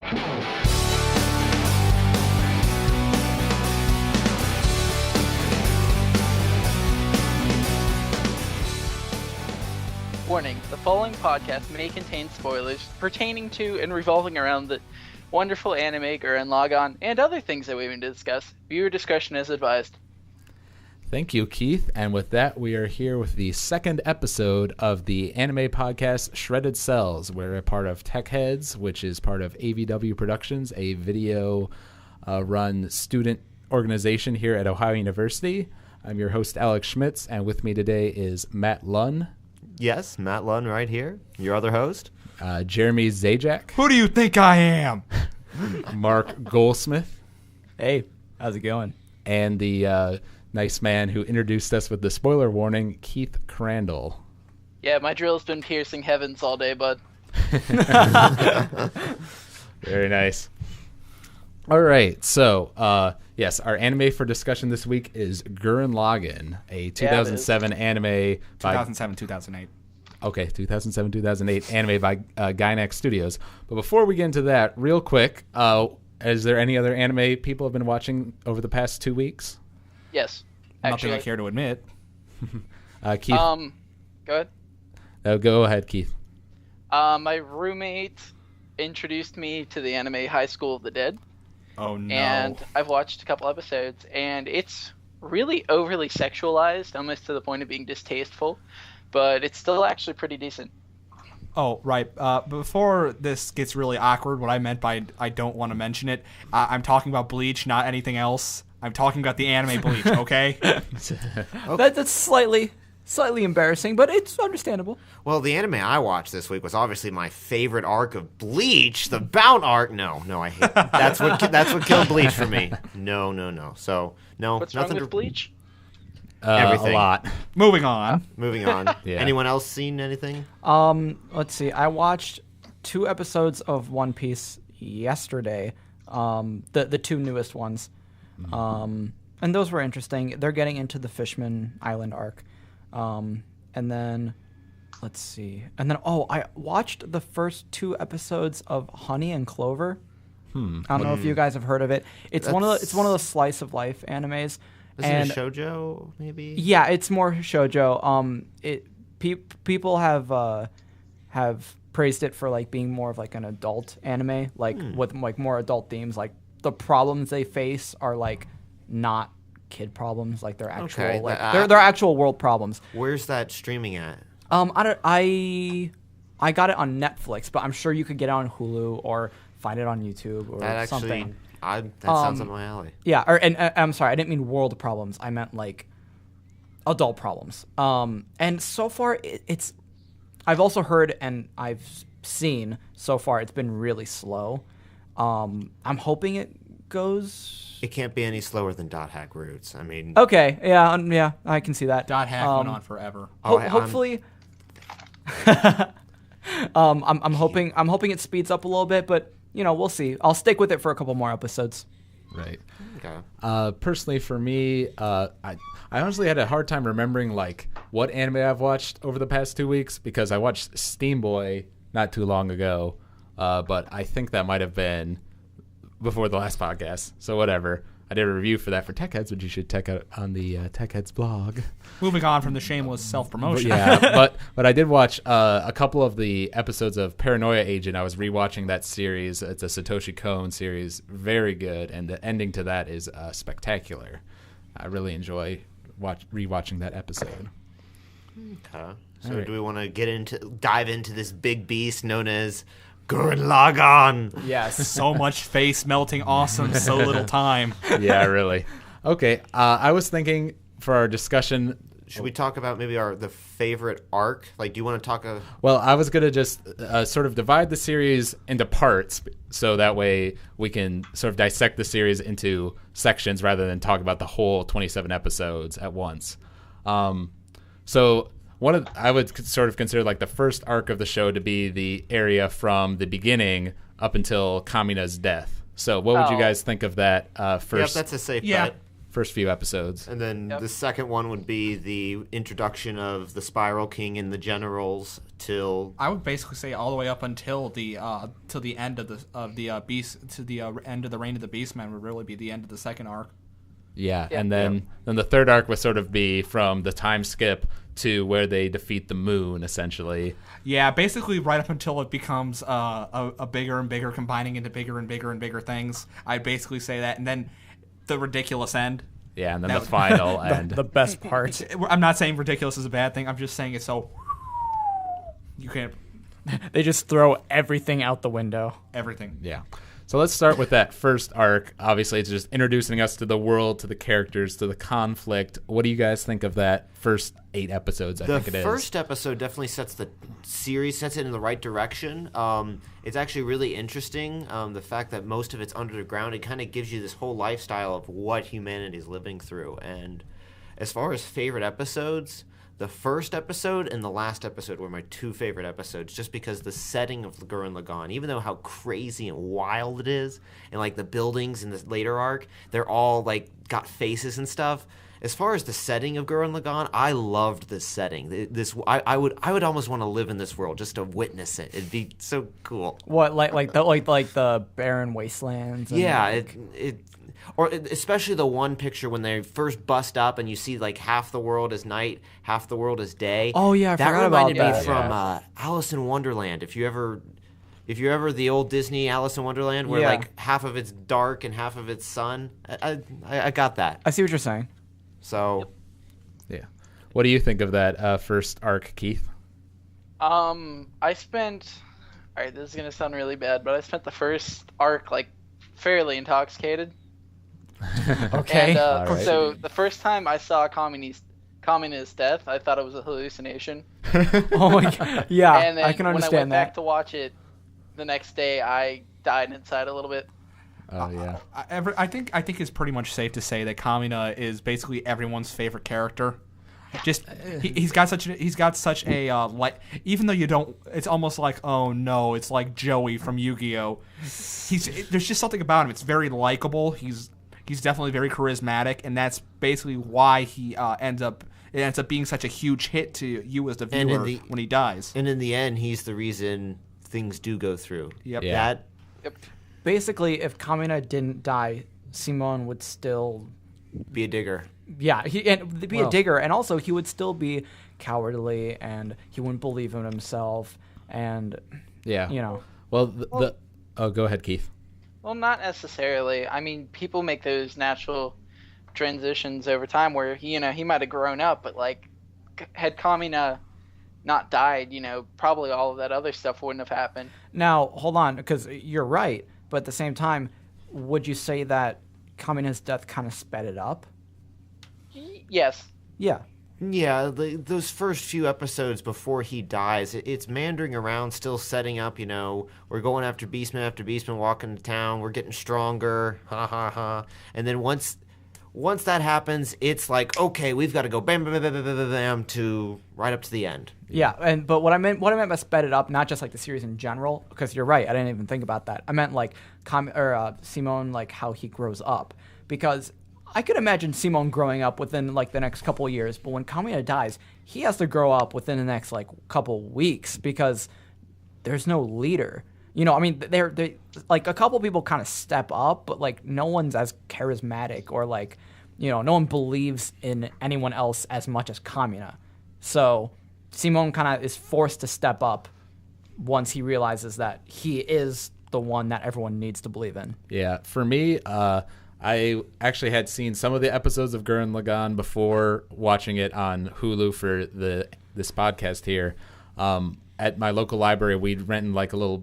Warning, the following podcast may contain spoilers pertaining to and revolving around the wonderful anime Gurren Lagann and other things that we may discuss. Viewer discretion is advised. Thank you, Keith. And with that, we are here with the second episode of the anime podcast Shredded Cels. We're a part of Tech Heads, which is part of AVW Productions, a video-run student organization here at Ohio University. I'm your host, Alex Schmitz, and with me today is Matt Lunn. Yes, Matt Lunn right here, your other host. Jeremy Zajac. Who do you think I am? Marc Goldsmith. Hey, how's it going? And the nice man who introduced us with the spoiler warning, Keith Crandall. Yeah, my drill's been piercing heavens all day, bud. Very nice. All right, so yes, our anime for discussion this week is Gurren Lagann, a 2007 anime by 2007-2008. Okay, 2007-2008 anime by Gainax Studios. But before we get into that, real quick, is there any other anime people have been watching over the past 2 weeks? Yes, actually. Nothing I care to admit. Keith? Go ahead. Go ahead, Keith. My roommate introduced me to the anime High School of the Dead. Oh, no. And I've watched a couple episodes, and it's really overly sexualized, almost to the point of being distasteful, but it's still actually pretty decent. Oh, right. Before this gets really awkward, what I meant by I don't want to mention it, I'm talking about Bleach, not anything else. I'm talking about the anime Bleach, okay? That's slightly embarrassing, but it's understandable. Well, the anime I watched this week was obviously my favorite arc of Bleach, the Bound arc. No, I hate that's what killed Bleach for me. No. So no, What's nothing wrong with Bleach? Everything. A lot. Moving on. Yeah. Anyone else seen anything? Let's see. I watched 2 episodes of One Piece yesterday. The 2 newest ones. And those were interesting. They're getting into the Fishman Island arc. And then let's see. And then I watched the first 2 episodes of Honey and Clover. I don't know if you guys have heard of it. It's one of the slice of life animes. Isn't it shoujo, maybe? Yeah, it's more shoujo. People have praised it for like being more of like an adult anime, with like more adult themes. Like the problems they face are like not kid problems, like they're actual they're actual world problems. Where's that streaming at? I got it on Netflix, but I'm sure you could get it on Hulu or find it on YouTube or something. That sounds up my alley. Yeah, I'm sorry, I didn't mean world problems. I meant like adult problems. And so far, it's. I've also heard and I've seen so far it's been really slow. I'm hoping it goes. It can't be any slower than Dot Hack Roots. I mean. Okay, yeah, I can see that. Dot Hack went on forever. Hopefully. I'm hoping it speeds up a little bit, but. We'll see. I'll stick with it for a couple more episodes. Right. Okay. Personally, for me, I honestly had a hard time remembering like what anime I've watched over the past 2 weeks because I watched Steam Boy not too long ago, but I think that might have been before the last podcast. So whatever. I did a review for that for Tech Heads, which you should check out on the Tech Heads blog. Moving on from the shameless self-promotion. But I did watch a couple of the episodes of Paranoia Agent. I was rewatching that series. It's a Satoshi Kon series. Very good. And the ending to that is spectacular. I really enjoy rewatching that episode. Okay. So do we want to dive into this big beast known as Gurren Lagann? Yes. So much face melting awesome, so little time. Yeah, really. Okay, I was thinking for our discussion... Should we talk about maybe the favorite arc? Like, do you want to talk... Well, I was going to just sort of divide the series into parts so that way we can sort of dissect the series into sections rather than talk about the whole 27 episodes at once. So... I would sort of consider like the first arc of the show to be the area from the beginning up until Kamina's death. So what would you guys think of that first? Yep, that's a safe bet. first few episodes. And then the second one would be the introduction of the Spiral King and the generals till I would basically say all the way up until the till the end of the beast to the end of the Reign of the Beastmen would really be the end of the second arc. Yeah, and then the third arc would sort of be from the time skip to where they defeat the moon, essentially. Yeah, basically right up until it becomes a bigger and bigger, combining into bigger and bigger and bigger things. I'd basically say that, and then the ridiculous end. Yeah, and then the final end. The best part. I'm not saying ridiculous is a bad thing. I'm just saying it's so you can't They just throw everything out the window. everything. Yeah. So let's start with that first arc. Obviously, it's just introducing us to the world, to the characters, to the conflict. What do you guys think of that first 8 episodes, I think it is? The first episode definitely sets the series, sets it in the right direction. It's actually really interesting. The fact that most of it's under the ground, it kind of gives you this whole lifestyle of what humanity is living through. And as far as favorite episodes, the first episode and the last episode were my 2 favorite episodes, just because the setting of Gurren Lagann, even though how crazy and wild it is, and like the buildings in this later arc, they're all like got faces and stuff. As far as the setting of Gurren Lagann, I loved this setting. I would almost want to live in this world just to witness it. It'd be so cool. What like the barren wastelands? And Yeah, especially the one picture when they first bust up and you see like half the world is night, half the world is day. Oh, yeah, I that forgot reminded about me that. from Alice in Wonderland. If you ever the old Disney Alice in Wonderland, where Yeah. like half of it's dark and half of it's sun, I got that. I see what you're saying. So Yeah. What do you think of that first arc, Keith? I spent. Alright, this is gonna sound really bad, but I spent the first arc like fairly intoxicated. Okay. And All right. so the first time I saw Kamina's death, I thought it was a hallucination. Oh my god. Yeah, And then I can when I went understand back that. to watch it the next day, I died inside a little bit. Oh, yeah. I think it's pretty much safe to say that Kamina is basically everyone's favorite character. Just he's got such a like, even though you don't, it's almost like, oh no, it's like Joey from Yu-Gi-Oh. There's just something about him. It's very likable. He's definitely very charismatic, and that's basically why he ends up being such a huge hit to you as the And in viewer when he dies. and in the end, he's the reason things do go through. Yep. Yeah. That Yep. Basically, if Kamina didn't die, Simone would still, be a digger. yeah, and be Well- a digger, and also he would still be cowardly, and he wouldn't believe in himself, and Yeah. you know, Well, oh, go ahead, Keith. Well, not necessarily. I mean, people make those natural transitions over time where he might have grown up, but like, had Kamina not died, probably all of that other stuff wouldn't have happened. Now, hold on, because you're right, but at the same time, would you say that Kamina's death kind of sped it up? Yes. Yeah. Yeah, those first few episodes before he dies, it's meandering around, still setting up, we're going after Beastman, walking to town, we're getting stronger, ha ha ha. And then once that happens, it's like, okay, we've got to go bam, bam, bam, bam, bam, bam, to right up to the end. Yeah, but what I meant by sped it up, not just like the series in general, because you're right, I didn't even think about that. I meant like Simone, like how he grows up, because I could imagine Simone growing up within like the next couple of years, but when Kamina dies, he has to grow up within the next like couple weeks because there's no leader. I mean, they like a couple people kind of step up, but like no one's as charismatic or like, no one believes in anyone else as much as Kamina. So Simone kind of is forced to step up once he realizes that he is the one that everyone needs to believe in. Yeah, for me, I actually had seen some of the episodes of Gurren Lagann before watching it on Hulu for this podcast here. At my local library, we'd rented like a little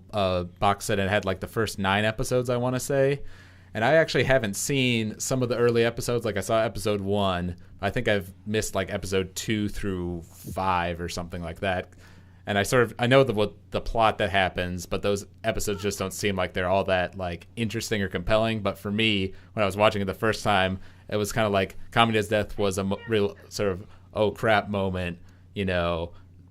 box set and it had like the first 9 episodes, I want to say. And I actually haven't seen some of the early episodes. Like I saw episode 1. I think I've missed like episode 2 through 5 or something like that. And I know the plot that happens, but those episodes just don't seem like they're all that like interesting or compelling. But for me, when I was watching it the first time, it was kind of like Kamina's death was a real sort of oh crap moment.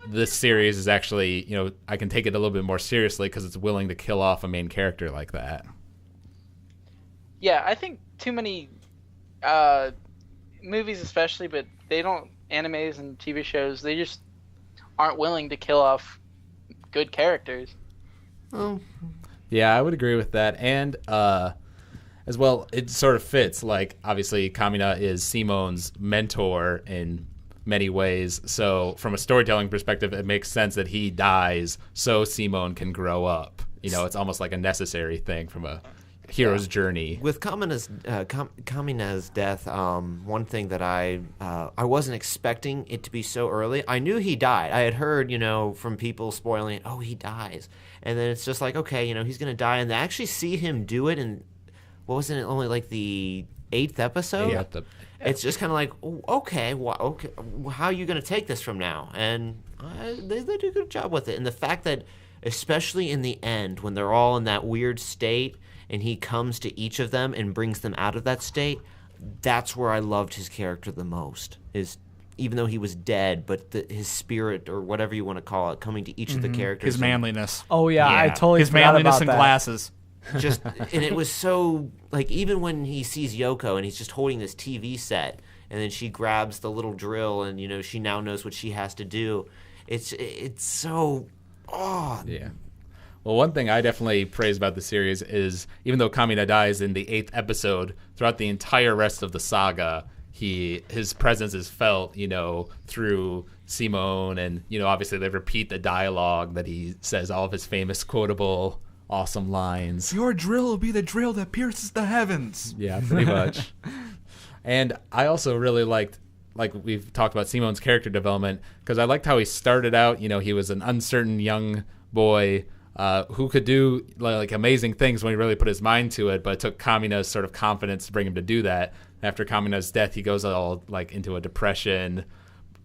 This series is actually I can take it a little bit more seriously because it's willing to kill off a main character like that. Yeah, I think too many movies especially, but they don't, animes and TV shows, they just aren't willing to kill off good characters. Oh, Yeah, I would agree with that. And as well, it sort of fits. Like, obviously, Kamina is Simone's mentor in many ways. So from a storytelling perspective, it makes sense that he dies so Simone can grow up. You know, it's almost like a necessary thing from a hero's journey. with Kamina's death, one thing that I wasn't expecting it to be so early. I knew he died. I had heard, from people spoiling, oh, he dies. And then it's just like, okay, he's going to die. And to actually see him do it in, what wasn't it, only like the 8th episode? Yeah, It's just kind of like, oh, okay, how are you going to take this from now? And they did a good job with it. And the fact that, especially in the end, when they're all in that weird state, and he comes to each of them and brings them out of that state, that's where I loved his character the most. Even though he was dead, but his spirit, or whatever you want to call it, coming to each of the characters. His manliness. Oh yeah, I totally His forgot manliness about and that. glasses. And it was so, like, even when he sees Yoko and he's just holding this TV set, and then she grabs the little drill, and she now knows what she has to do. It's so, Yeah. Well, one thing I definitely praise about the series is, even though Kamina dies in the 8th episode, throughout the entire rest of the saga, his presence is felt, through Simone, and obviously they repeat the dialogue that he says, all of his famous quotable, awesome lines. Your drill will be the drill that pierces the heavens. Yeah, pretty much. And I also really liked, like we've talked about, Simone's character development, because I liked how he started out. He was an uncertain young boy who could do like amazing things when he really put his mind to it, but it took Kamina's sort of confidence to bring him to do that. After Kamina's death, he goes all like into a depression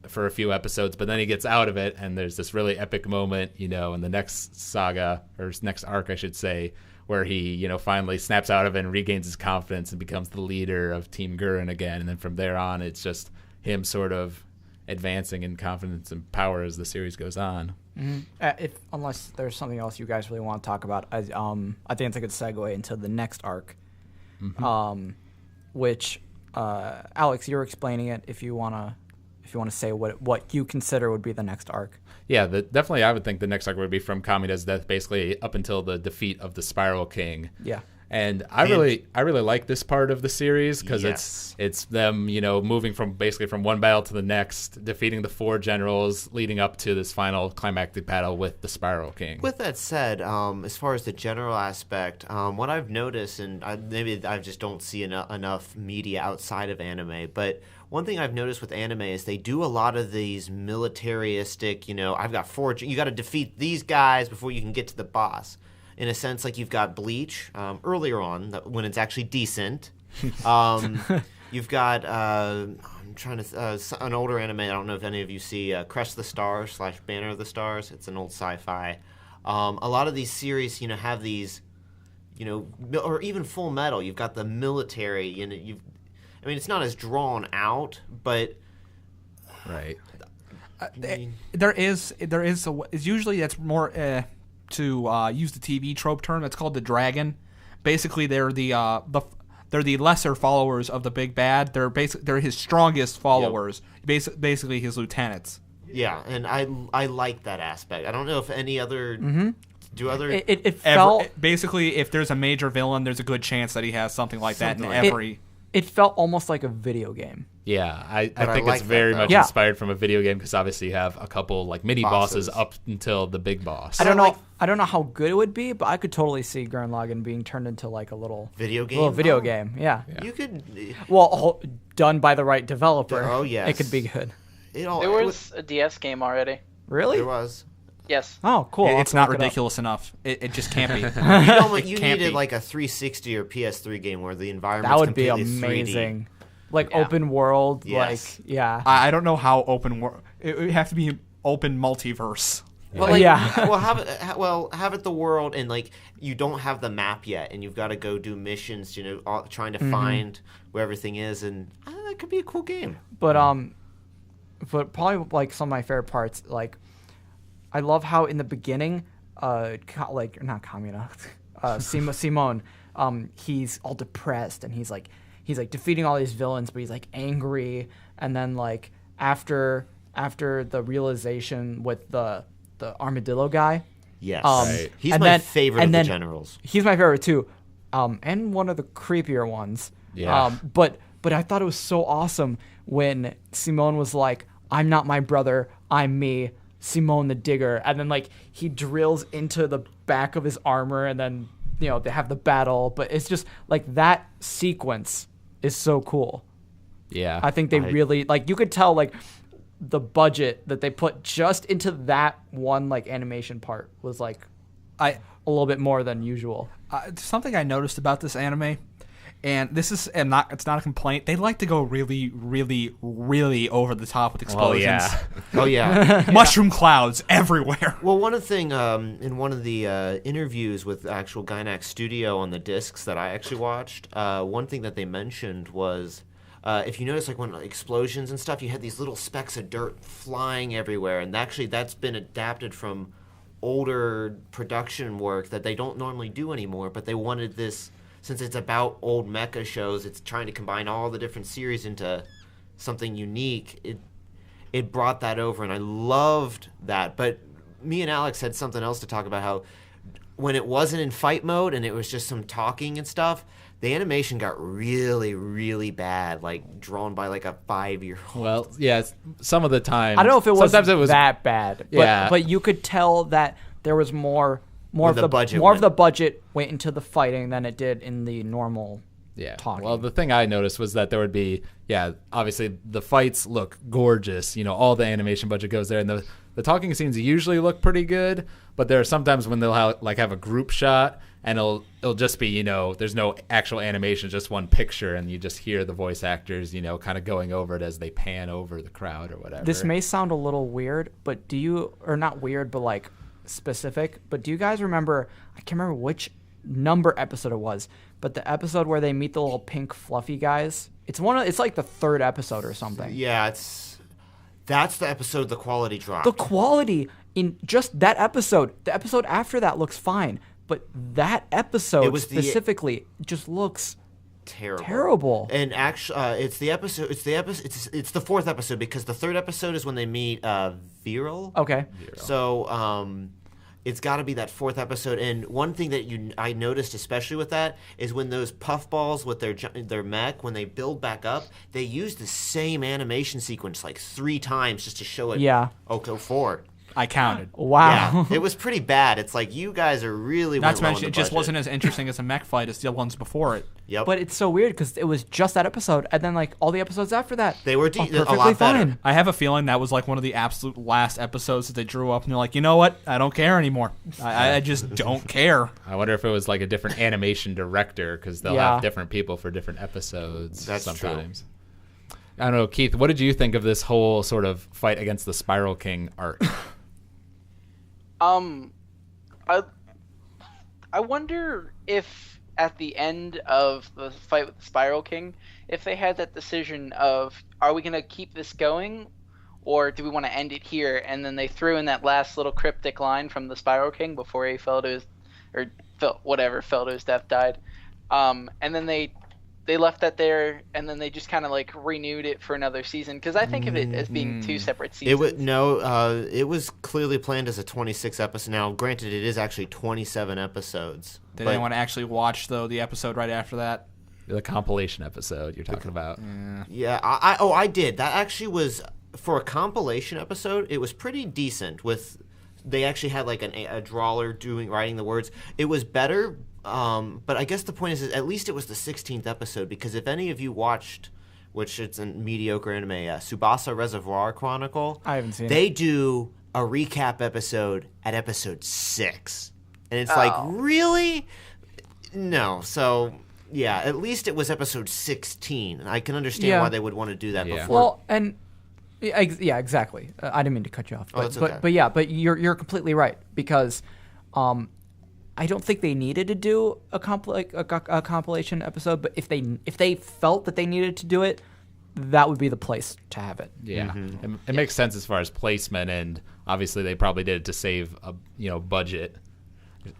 for a few episodes, but then he gets out of it, and there's this really epic moment, in the next saga, or next arc, I should say, where he, finally snaps out of it and regains his confidence and becomes the leader of Team Gurren again. And then from there on, it's just him sort of advancing in confidence and power as the series goes on. Unless there's something else you guys really want to talk about, I think it's a good segue into the next arc, which Alex, you're explaining it. If you wanna say what you consider would be the next arc. Yeah, definitely. I would think the next arc would be from Kamina's death, basically up until the defeat of the Spiral King. Yeah. And I really like this part of the series because Yes. it's them, moving from one battle to the next, defeating the 4 generals, leading up to this final climactic battle with the Spiral King. With that said, as far as the general aspect, what I've noticed, and maybe I just don't see enough media outside of anime, but one thing I've noticed with anime is they do a lot of these militaristic, I've got 4, you got to defeat these guys before you can get to the boss. In a sense, like you've got Bleach earlier on, when it's actually decent. You've got, I'm trying to, an older anime, I don't know if any of you see Crest of the Stars / Banner of the Stars. It's an old sci-fi. A lot of these series, have these, or even Full Metal, you've got the military, it's not as drawn out, but... Right. There is it's usually that's more to use the TV trope term, that's called the dragon. Basically, they're the lesser followers of the big bad. They're his strongest followers. Yep. Basically his lieutenants. Yeah, and I like that aspect. I don't know if any other do other It felt basically, if there's a major villain, there's a good chance that he has something like that in Something like every. It felt almost like a video game. Yeah, I I think like it's that, very though. much Yeah. inspired from a video game because obviously you have a couple like mini bosses Bosses. up until the big boss. I don't like- know. I don't know how good it would be, but I could totally see Gurren Lagann being turned into like a little video game. little video Oh, game. Yeah. You could. Well, done by the right developer. Oh, yes. It could be good. There It was a DS game already. Really? There was. Yes. Oh, cool. I'll It's have to not look it up. ridiculous enough. It just can't be. You can't needed be. like a 360 or PS3 game where the environment That would be completely 3D. amazing. Like Yeah. open world. Yes. Like yeah. I don't know how open world. It would have to be open multiverse. Well, like, Yeah. have it the world, and like you don't have the map yet, and you've got to go do missions, trying to find where everything is, and that could be a cool game. But probably like some of my favorite parts, like I love how in the beginning, not Kamina, Simone, he's all depressed and he's like he's like defeating all these villains, but he's like angry, and then like after the realization with the armadillo guy. Yes, Right. He's my favorite of the generals. He's my favorite too, and one of the creepier ones. Yeah. But I thought it was so awesome when Simone was like, "I'm not my brother, I'm me, Simone the Digger," and then like he drills into the back of his armor, and then they have the battle. But it's just like that sequence is so cool. Yeah. I think they really like. You could tell like the budget that they put just into that one like animation part was like a little bit more than usual. Something I noticed about this anime, and this is it's not a complaint. They like to go really, really, really over the top with explosions. Oh yeah. Mushroom clouds everywhere. Well, one of the thing in one of the interviews with actual Gainax Studio on the discs that I actually watched, one thing that they mentioned was, if you notice, like when explosions and stuff, you had these little specks of dirt flying everywhere, and actually that's been adapted from older production work that they don't normally do anymore. But they wanted this, since it's about old mecha shows, it's trying to combine all the different series into something unique. It brought that over, and I loved that. But me and Alex had something else to talk about, how when it wasn't in fight mode and it was just some talking and stuff, the animation got really, really bad, like drawn by like a 5-year-old. Well, yeah, some of the time. I don't know if sometimes it was that bad, but you could tell that there was more of the budget went into the fighting than it did in the normal talking. Well, the thing I noticed was that there would be, obviously the fights look gorgeous. All the animation budget goes there, and the talking scenes usually look pretty good. But there are sometimes when they'll have a group shot, and it'll just be there's no actual animation, just one picture, and you just hear the voice actors kind of going over it as they pan over the crowd or whatever. This may sound a little weird, but not weird, but like specific. But do you guys remember? I can't remember which number episode it was, but the episode where they meet the little pink fluffy guys. It's like the 3rd episode or something. Yeah, that's the episode the quality dropped. The quality in just that episode. The episode after that looks fine, but that episode specifically just looks terrible. And actually, it's the 4th episode, because the 3rd episode is when they meet Viral. Okay. So it's got to be that 4th episode. And one thing that I noticed, especially with that, is when those puffballs with their mech, when they build back up, they use the same animation sequence like 3 times just to show it. Yeah. Oko 4. I counted. Wow. Yeah, it was pretty bad. It's like you guys are really. Not to mention, it just wasn't as interesting as a mech fight as the ones before it. Yep. But it's so weird because it was just that episode, and then like all the episodes after that, they were perfectly a lot better. fine. I have a feeling that was like one of the absolute last episodes that they drew up, and they're like, you know what? I don't care anymore. I just don't care. I wonder if it was like a different animation director, because they'll have different people for different episodes. That's sometimes. True. I don't know, Keith. What did you think of this whole sort of fight against the Spiral King arc? I wonder if at the end of the fight with the Spiral King, if they had that decision of, are we going to keep this going, or do we want to end it here? And then they threw in that last little cryptic line from the Spiral King before he fell to his death, died. And then they left that there, and then they just kind of like renewed it for another season, because I think of it as being 2 separate seasons. It was clearly planned as a 26 episode. Now, granted, it is actually 27 episodes. Did anyone actually watch the episode right after that? The compilation episode you're talking about. Yeah, I did. That actually was, for a compilation episode, it was pretty decent. They actually had like a drawler writing the words. It was better. But I guess the point is at least it was the 16th episode, because if any of you watched, which it's a mediocre anime, Tsubasa Reservoir Chronicle, I haven't seen it. They do a recap episode at episode 6. And it's like, really? No. So, yeah, at least it was episode 16. I can understand why they would want to do that before. Well, and yeah, exactly. I didn't mean to cut you off. But, that's okay. But you're completely right, because I don't think they needed to do a compilation episode, but if they felt that they needed to do it, that would be the place to have it. Yeah, it makes sense as far as placement, and obviously they probably did it to save a budget,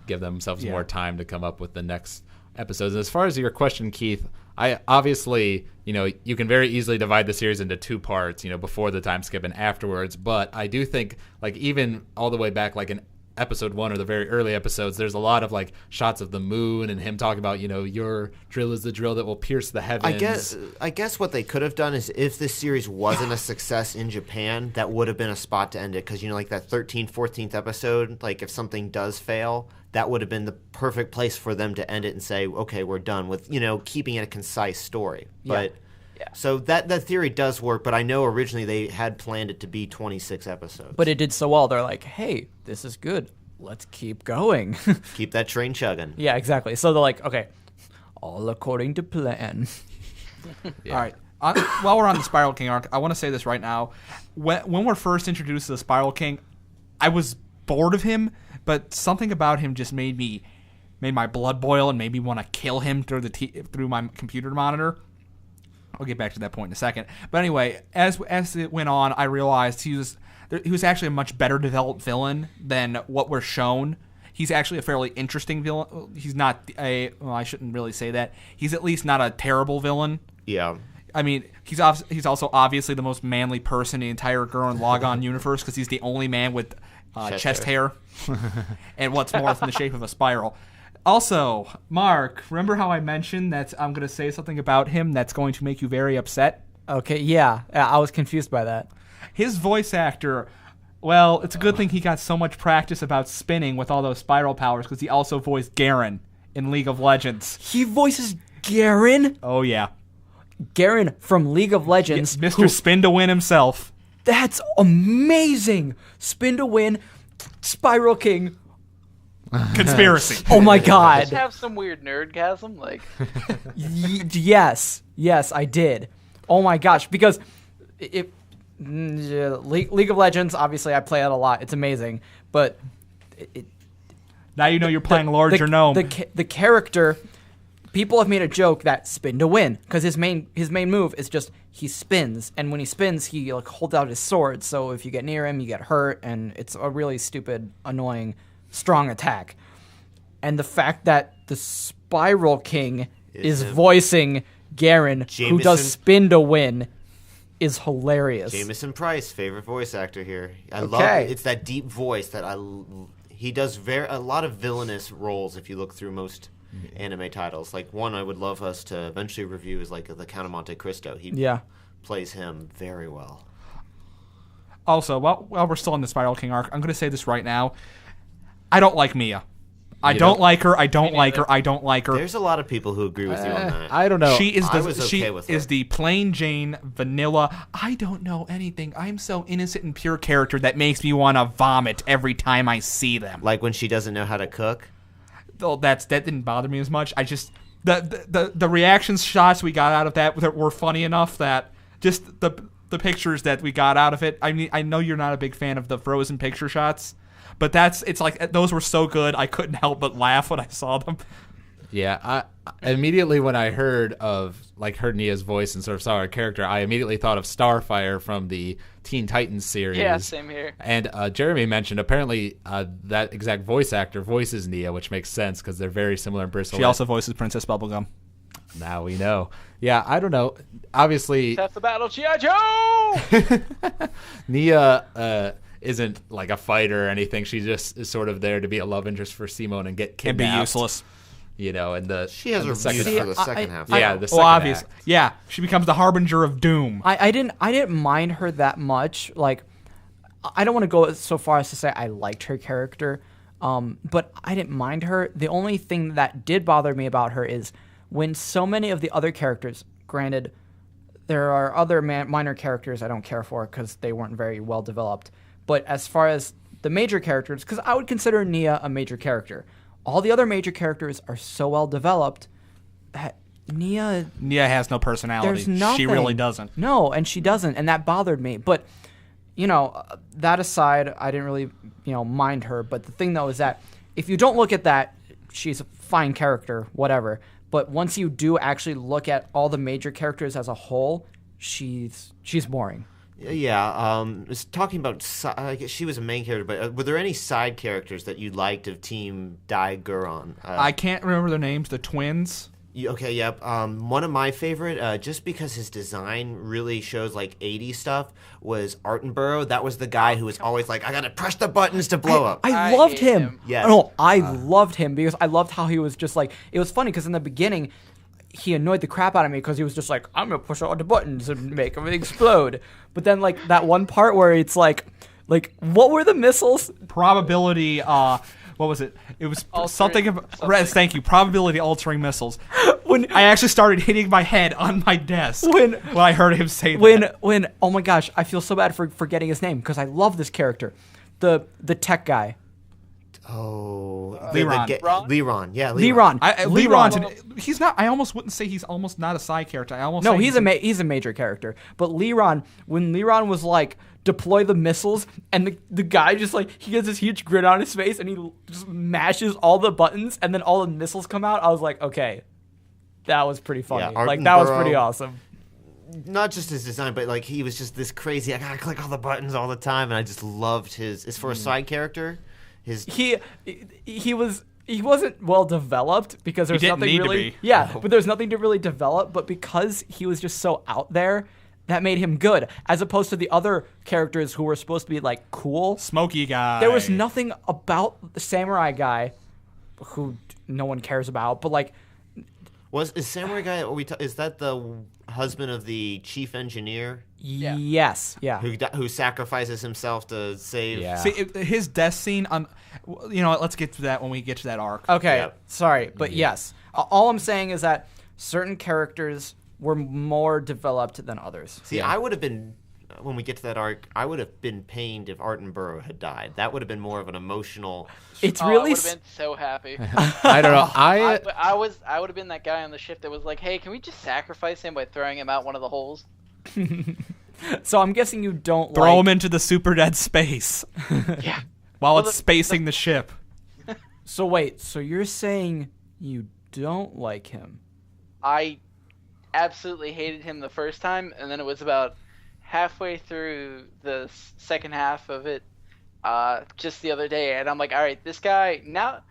give themselves more time to come up with the next. episodes. And as far as your question, Keith, I obviously, you can very easily divide the series into 2 parts, before the time skip and afterwards. But I do think, like, even all the way back, like in episode 1 or the very early episodes, there's a lot of like shots of the moon and him talking about, your drill is the drill that will pierce the heavens. I guess what they could have done is if this series wasn't a success in Japan, that would have been a spot to end it. Because, like that 13th, 14th episode, like if something does fail, that would have been the perfect place for them to end it and say, okay, we're done with, keeping it a concise story. But so that theory does work, but I know originally they had planned it to be 26 episodes. But it did so well, they're like, hey, this is good. Let's keep going. Keep that train chugging. Yeah, exactly. So they're like, okay, all according to plan. All right. While we're on the Spiral King arc, I want to say this right now. When we're first introduced to the Spiral King, I was bored of him, but something about him just made my blood boil and made me want to kill him through my computer monitor. I'll get back to that point in a second. But anyway, as it went on, I realized he was actually a much better developed villain than what we're shown. He's actually a fairly interesting villain. He's not I shouldn't really say that. He's at least not a terrible villain. Yeah. I mean, he's also obviously the most manly person in the entire Gurren Lagann universe because he's the only man with chest hair. And what's more, it's in the shape of a spiral. Also, Mark, remember how I mentioned that I'm going to say something about him that's going to make you very upset? Okay, yeah. I was confused by that. His voice actor, well, it's a good thing he got so much practice about spinning with all those spiral powers because he also voiced Garen in League of Legends. He voices Garen? Oh, yeah. Garen from League of Legends. Mr. Spin to Win himself. That's amazing! Spin to Win, Spiral King. Conspiracy. Oh my god. Just have some weird nerdgasm, like. Yes, I did. Oh my gosh, because League of Legends, obviously I play it a lot. It's amazing, but now you know you're playing Lord Your Gnome. The character, people have made a joke that spin to win because his main move is just he spins, and when he spins, he like holds out his sword. So if you get near him, you get hurt, and it's a really stupid, annoying, strong attack. And the fact that the Spiral King is voicing Garen, who does spin to win, is hilarious. Jameson Price, favorite voice actor here. I love it. It's that deep voice that he does a lot of villainous roles if you look through most anime titles. Like one I would love us to eventually review is like the Count of Monte Cristo. He plays him very well. Also, while we're still on the Spiral King arc, I'm going to say this right now. I don't like Mia. I don't like her. I don't like her. There's a lot of people who agree with you on that. I don't know. She is with her. is the plain Jane vanilla. I don't know anything. I'm so innocent and pure character that makes me want to vomit every time I see them. Like when she doesn't know how to cook. Though that didn't bother me as much. I just the reaction shots we got out of that were funny enough that just the pictures that we got out of it. I mean, I know you're not a big fan of the frozen picture shots. But it's like those were so good I couldn't help but laugh when I saw them. Yeah, I immediately when I heard Nia's voice and sort of saw her character, I immediately thought of Starfire from the Teen Titans series. Yeah, same here. And Jeremy mentioned apparently that exact voice actor voices Nia, which makes sense because they're very similar in personality. She also voices Princess Bubblegum. Now we know. Yeah, I don't know. Obviously, that's the battle, G.I. Joe. Nia isn't like a fighter or anything. She just is sort of there to be a love interest for Simone and get kidnapped. And be useless. And she has her use for the second half. Yeah, the second obviously. act. Yeah, she becomes the harbinger of doom. I didn't mind her that much. Like, I don't want to go so far as to say I liked her character, but I didn't mind her. The only thing that did bother me about her is when so many of the other characters, granted, there are other minor characters I don't care for because they weren't very well developed. But as far as the major characters, because I would consider Nia a major character, all the other major characters are so well developed that Nia has no personality. There's nothing. She really doesn't. No, and she doesn't, and that bothered me. But that aside, I didn't really mind her. But the thing though is that if you don't look at that, she's a fine character, whatever. But once you do actually look at all the major characters as a whole, she's boring. Yeah, was talking about. I guess she was a main character, but were there any side characters that you liked of Team Gurren? I can't remember their names. The twins. Okay, yep. One of my favorite, just because his design really shows like 80s stuff, was Artenborough. That was the guy who was always like, I gotta press the buttons to blow up. I I loved hate him. him. Yes. No, I loved him because I loved how he was just like. It was funny because in the beginning, he annoyed the crap out of me because he was just like, I'm gonna push all the buttons and make everything explode. But then like that one part where it's like what were the missiles? Probability. What was it? It was Altering something of. something. Thank you. Probability altering missiles. When I actually started hitting my head on my desk when I heard him say that. when oh my gosh, I feel so bad for forgetting his name because I love this character, the tech guy. Oh, Liron. Liron, yeah, Liron. Liron. He's not. I almost wouldn't say he's almost not a side character. I almost No, say he's a major character. But Liron, when Liron was like, deploy the missiles, and the guy just like, he gets this huge grin on his face, and he just mashes all the buttons, and then all the missiles come out. I was like, okay, that was pretty funny. Yeah, like, that was Artenborough. pretty awesome. Not just his design, but like he was just this crazy. I gotta click all the buttons all the time, and I just loved his. As for a side character, he wasn't well developed because there's didn't nothing need to really be. but there's nothing to really develop, but because he was just so out there, that made him good as opposed to the other characters who were supposed to be like cool. Smoky guy. There was nothing about the samurai guy who no one cares about, but like is Samurai Guy. Is that the husband of the chief engineer yes, yeah. who sacrifices himself to save? Yeah. See his death scene on. You know what? Let's get to that when we get to that arc. Okay, Yep. sorry, but yes. All I'm saying is that certain characters were more developed than others. See, I would have been. When we get to that arc, I would have been pained if Artenborough had died. That would have been more of an emotional. It's I really would have been so happy. I don't know. I would have been that guy on the ship that was like, hey, can we just sacrifice him by throwing him out one of the holes? So I'm guessing you don't Throw like him into the super dead space Yeah. while Well, it's spacing the ship. So wait, so you're saying you don't like him? I absolutely hated him the first time, and then it was about halfway through the second half of it, just the other day, and I'm like, all right, this guy now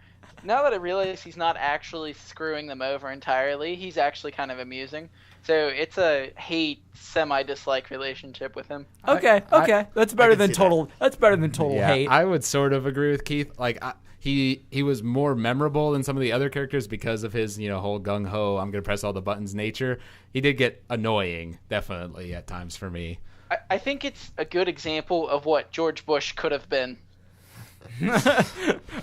that I realize he's not actually screwing them over entirely, he's actually kind of amusing. So it's a hate semi-dislike relationship with him. Okay, that's better can than see total. That's better than total Yeah, hate. I would sort of agree with Keith. Like he was more memorable than some of the other characters because of his whole gung ho, I'm gonna press all the buttons nature. He did get annoying, definitely at times for me. I think it's a good example of what George Bush could have been.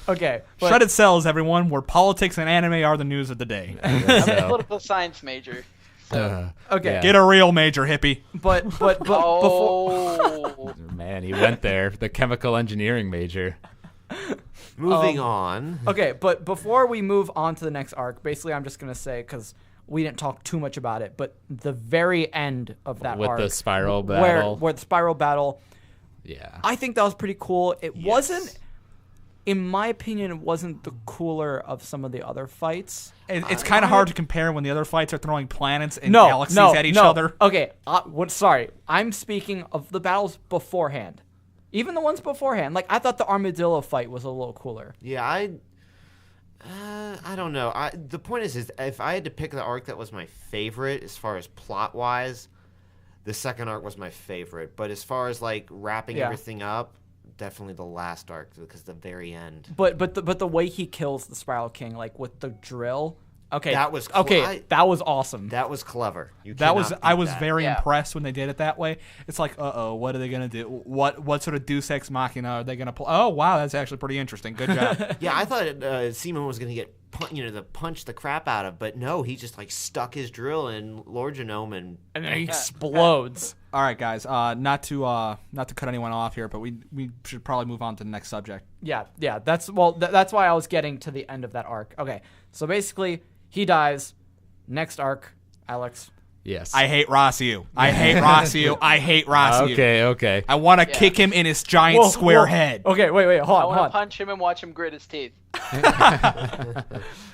Okay, but, Shredded Cels, everyone, where politics and anime are the news of the day. I'm a So, political science major. So. okay, yeah. Get a real major, hippie. but before. Oh, Man, he went there. The chemical engineering major. Moving on. Okay, but before we move on to the next arc, basically, I'm just gonna say because we didn't talk too much about it, but the very end of that With arc, the spiral battle. where the spiral battle, Yeah. I think that was pretty cool. It wasn't, in my opinion, it wasn't the cooler of some of the other fights. It's kind of hard to compare when the other fights are throwing planets and No, galaxies no, at each no. other. Okay, sorry, I'm speaking of the battles beforehand. Even the ones beforehand. Like, I thought the armadillo fight was a little cooler. Yeah, I don't know. The point is if I had to pick the arc that was my favorite as far as plot wise, the second arc was my favorite. But as far as like wrapping Yeah. everything up, definitely the last arc because the very end. But the way he kills the Spiral King, like with the drill. Okay, That was that was awesome. That was clever. That was I was that. very Yeah. impressed when they did it that way. It's like, what are they gonna do? What sort of Deus Ex Machina are they gonna pull? Oh wow, that's actually pretty interesting. Good job. Yeah, I thought Seaman was gonna get punch the crap out of, but no, he just like stuck his drill in Lord Genome and and then he explodes. All right, guys. Not to cut anyone off here, but we should probably move on to the next subject. Yeah. That's why I was getting to the end of that arc. Okay, so basically he dies. Next arc, Alex. Yes. I hate Rossiu. I hate Rossiu. I hate Rossiu. Okay. I want to kick him in his giant square head. Okay, wait, hold I want on. to punch him and watch him grit his teeth.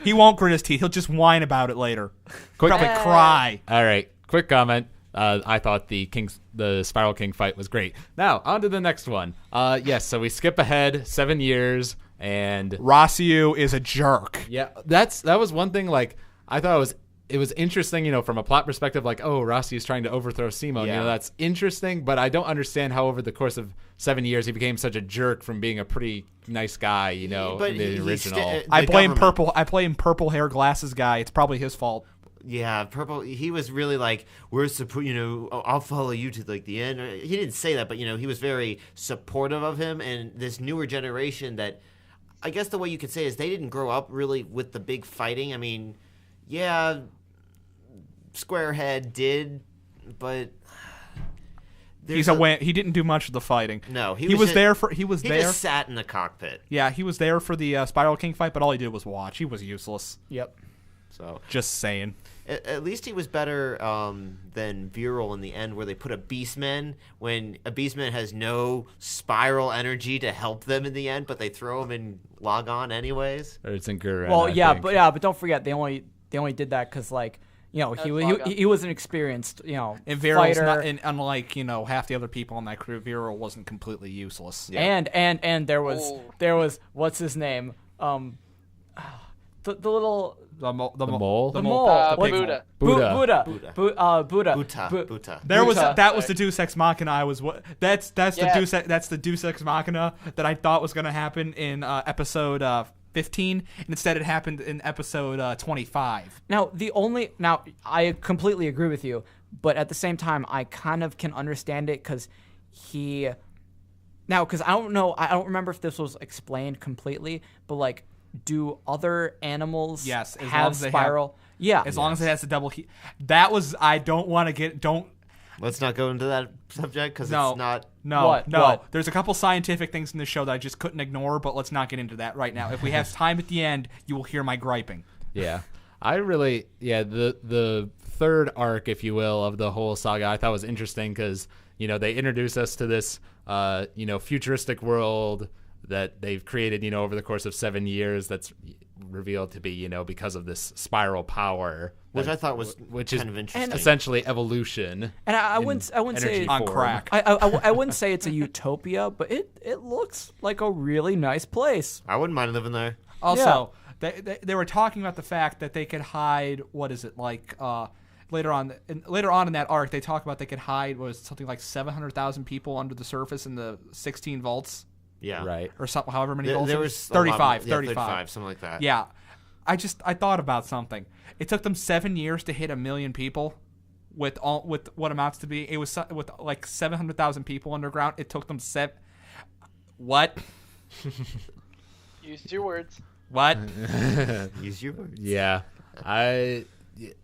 He won't grit his teeth. He'll just whine about it later. Quick. Probably cry. All right. Quick comment. I thought the Spiral King fight was great. Now, on to the next one. Yes, so we skip ahead 7 years, and Rossiu is a jerk. yeah, that was one thing. Like, I thought it was interesting, from a plot perspective. Like, oh, Rossi is trying to overthrow Simon. Yeah. That's interesting, but I don't understand how over the course of 7 years he became such a jerk from being a pretty nice guy. But in the original. I blame government- purple hair glasses guy. It's probably his fault. Yeah, Purple. He was really like, we're I'll follow you to like the end. He didn't say that, but he was very supportive of him. And this newer generation that, I guess the way you could say is they didn't grow up really with the big fighting. I mean, yeah, Squarehead did, but He didn't do much of the fighting. No, he was there. He just sat in the cockpit. Yeah, he was there for the Spiral King fight, but all he did was watch. He was useless. Yep. So Just saying. At least he was better than Viral in the end, where they put a Beastman when a Beastman has no spiral energy to help them in the end, but they throw him in Lagann anyways. Or it's in Gurren. Well, I yeah, think. but don't forget they only did that because he Lagann. he was an experienced And Viral's fighter. not, and unlike half the other people on that crew, Viral wasn't completely useless. Yeah. And there was Oh. what's his name the little The mole. The mole? the mole Uh, What's- Buddha. Buddha. Buddha. Buddha. Buddha. There was Buddha, that was sorry. the Deus Ex Machina. That's Yeah. the Deus Ex Machina that I thought was going to happen in episode 15, and instead it happened in episode 25. Now I completely agree with you, but at the same time I kind of can understand it because I don't remember if this was explained completely, but do other animals Yes, as long have as they have- spiral? Yeah, As long as it has the double heat. That was I don't want to get don't. Let's not go into that subject because No. it's not. No, What? no. What? There's a couple scientific things in the show that I just couldn't ignore, but let's not get into that right now. If we have time at the end, you will hear my griping. Yeah, the third arc, if you will, of the whole saga, I thought was interesting because they introduce us to this futuristic world that they've created over the course of 7 years. That's revealed to be because of this spiral power, Which I thought was which kind is of interesting. essentially evolution. and I in wouldn't say energy On form. crack. I wouldn't say it's a utopia, but it looks like a really nice place. I wouldn't mind living there. Also, they were talking about the fact that they could hide. What is it like? Later on in that arc, they talk about they could hide something like 700,000 people under the surface in the 16 vaults Yeah. Right. or something. However many There, vaults. there it was 35. 35, something like that. Yeah, I thought about something. It took them 7 years to hit 1 million people, with what amounts to be. It was with like 700,000 people underground. It took them What? Use your words. What? Use your words. Yeah,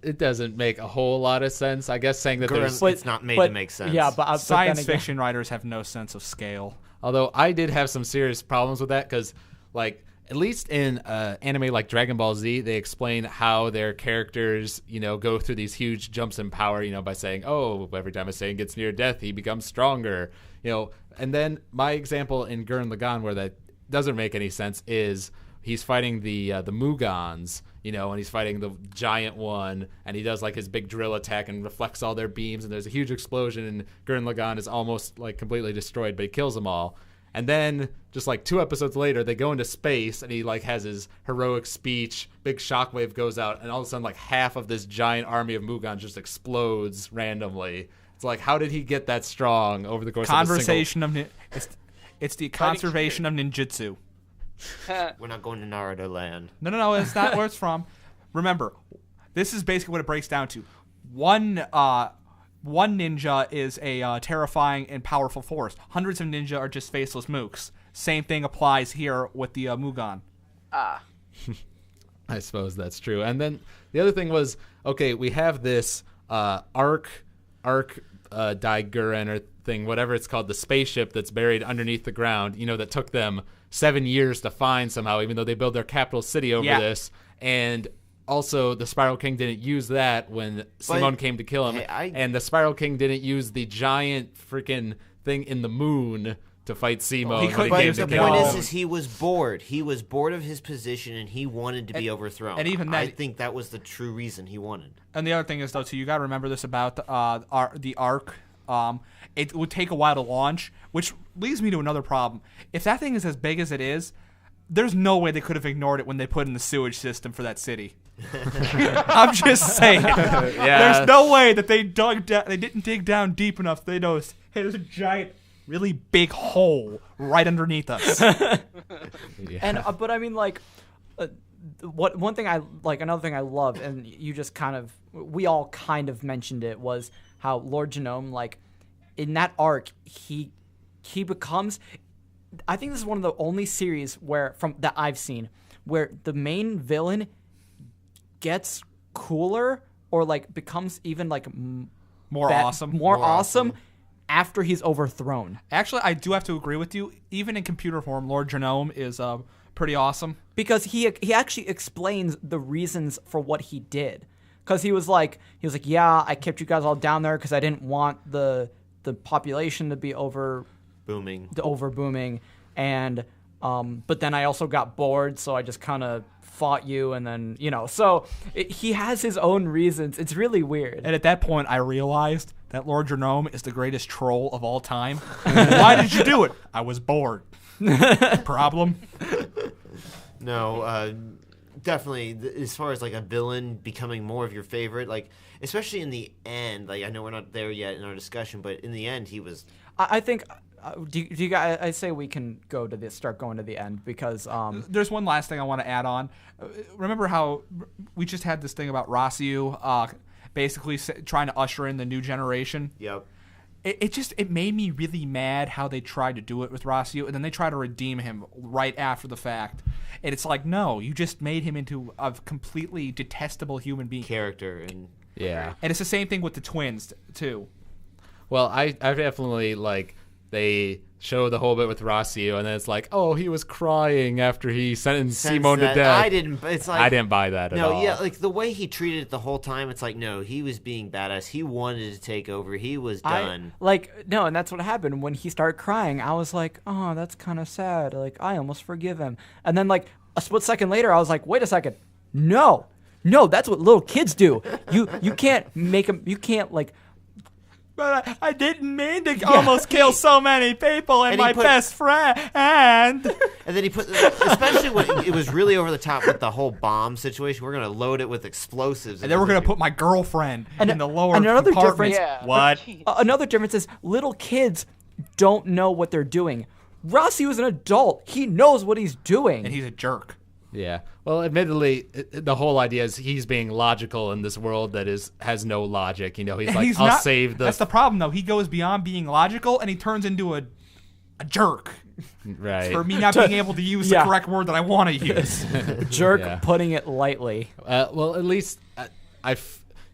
it doesn't make a whole lot of sense. I guess saying that there's. It's not made to make sense. Yeah, but Science then again- fiction writers have no sense of scale. Although I did have some serious problems with that because, at least in anime like Dragon Ball Z, they explain how their characters, go through these huge jumps in power, by saying, oh, every time a Saiyan gets near death, he becomes stronger, And then my example in Gurren Lagann, where that doesn't make any sense, is he's fighting the Mugans, and he's fighting the giant one, and he does his big drill attack and reflects all their beams, and there's a huge explosion, and Gurren Lagann is almost completely destroyed, but he kills them all. And then just 2 episodes later, they go into space, and he has his heroic speech. Big shockwave goes out, and all of a sudden, half of this giant army of Mugans just explodes randomly. It's how did he get that strong over the course Conversation of of it's the conservation of ninjutsu. We're not going to Naruto land. No, it's not where it's from. Remember, this is basically what it breaks down to. One ninja is a terrifying and powerful force. Hundreds of ninja are just faceless mooks. Same thing applies here with the Mugan. Ah. I suppose that's true. And then the other thing was, okay, we have this arc Daiguren or thing, whatever it's called, the spaceship that's buried underneath the ground, that took them 7 years to find somehow, even though they built their capital city over this. And also, the Spiral King didn't use that when Simon came to kill him. Hey, and the Spiral King didn't use the giant freaking thing in the moon to fight Simo. He when could- he But came the to point kill him. is he was bored. He was bored of his position, and he wanted to be overthrown. and even I that- think that was the true reason he wanted. And the other thing is, though, too, you got to remember this about the arc. It would take a while to launch, which leads me to another problem. If that thing is as big as it is, there's no way they could have ignored it when they put in the sewage system for that city. I'm just saying. Yeah. There's no way that they didn't dig down deep enough. They noticed, hey, there's a giant, really big hole right underneath us. Yeah. And but I mean, like, one thing I like, another thing I love, and you just we all kind of mentioned it, was how Lord Genome, like, in that arc, he becomes. I think this is one of the only series that I've seen where the main villain gets cooler or like becomes even like More awesome. more awesome after he's overthrown. Actually, I do have to agree with you. Even in computer form, Lord Genome is pretty awesome. Because he actually explains the reasons for what he did. Because he was like, yeah, I kept you guys all down there because I didn't want the population to be over booming, and but then I also got bored, so I just kind of fought you, and then so he has his own reasons. It's really weird. And at that point, I realized that Lord Genome is the greatest troll of all time. Why did you do it? I was bored. Problem? No, definitely. As far as like a villain becoming more of your favorite, like especially in the end. Like I know we're not there yet in our discussion, but in the end, he was. I think. Do you guys? I say we can start going to the end because There's one last thing I want to add on. Remember how we just had this thing about Rossiu basically trying to usher in the new generation? Yep. It made me really mad how they tried to do it with Rossiu, and then they try to redeem him right after the fact. And it's like, no, you just made him into a completely detestable human being. Character and. Yeah. And it's the same thing with the twins too. Well, I definitely like they show the whole bit with Rossiu, and then it's like, oh, he was crying after he sentenced Simone to death. I didn't. It's like I didn't buy that at all. No, yeah, like the way he treated it the whole time. It's like no, he was being badass. He wanted to take over. He was done. No, and that's what happened when he started crying. I was like, oh, that's kind of sad. Like I almost forgive him. And then like a split second later, I was like, wait a second, no, that's what little kids do. You can't make them. You can't like. But I didn't mean to almost kill so many people and my best friend. And then he put, especially when it was really over the top with the whole bomb situation. We're gonna load it with explosives, And then we're gonna put my girlfriend in the lower another compartment. difference. Yeah. What? Another difference is little kids don't know what they're doing. Rossi was an adult. He knows what he's doing. And he's a jerk. Yeah. Well, admittedly, the whole idea is he's being logical in this world that has no logic. He's And like, I'll save the. That's the problem, though. He goes beyond being logical, and he turns into a jerk. Right. For me not being able to use the correct word that I want to use. Jerk, Yeah. putting it lightly. Well, at least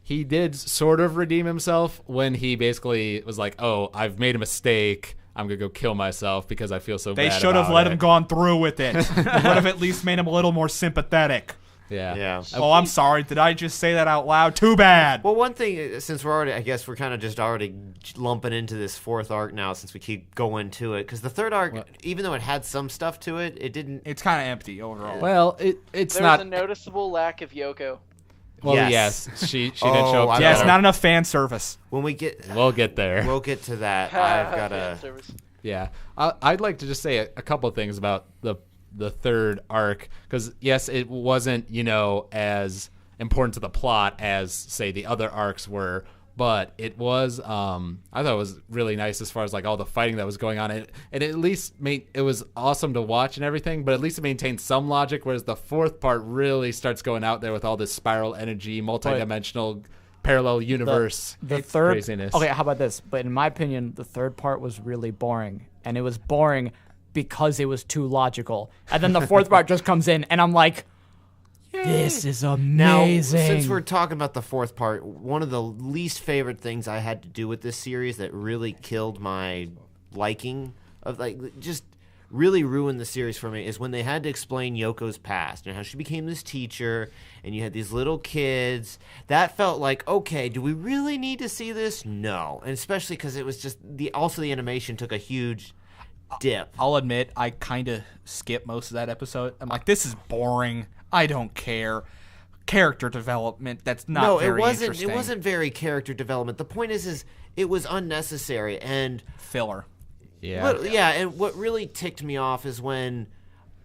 he did sort of redeem himself when he basically was like, oh, I've made a mistake. I'm going to go kill myself because I feel so They bad should have about let it. him gone through with it. It would have at least made him a little more sympathetic. Yeah. Yeah. Oh, I'm sorry. Did I just say that out loud? Too bad. Well, one thing, since I guess we're kind of just already lumping into this fourth arc now, since we keep going to it, because the third arc, even though it had some stuff to it, it didn't. It's kind of empty overall. Well, it's There's not. a noticeable lack of Yoko. Well, Yes. she didn't Oh, show up. I to Yes, that. not enough fan service. When we get, We'll get there. we'll get to that. I've got Fan a. service. Yeah, I'd like to just say a couple of things about the third arc, because yes, it wasn't as important to the plot as say the other arcs were, but it was I thought it was really nice as far as like all the fighting that was going on, and at least it was awesome to watch and everything, but at least it maintained some logic, whereas the fourth part really starts going out there with all this spiral energy, multidimensional parallel universe The third craziness. Okay, how about this? But in my opinion, the third part was really boring, and it was boring because it was too logical. And then the fourth part just comes in, and I'm like, this is amazing. Now, since we're talking about the fourth part, one of the least favorite things I had to do with this series that really killed my liking of just really ruined the series for me is when they had to explain Yoko's past and how she became this teacher, and you had these little kids. That felt like, okay, do we really need to see this? No, and especially because it was just also the animation took a huge dip. I'll admit, I kind of skipped most of that episode. I'm like, this is boring. I don't care. Character development, that's not very interesting. It wasn't very character development. The point is it was unnecessary and filler. Yeah. And what really ticked me off is when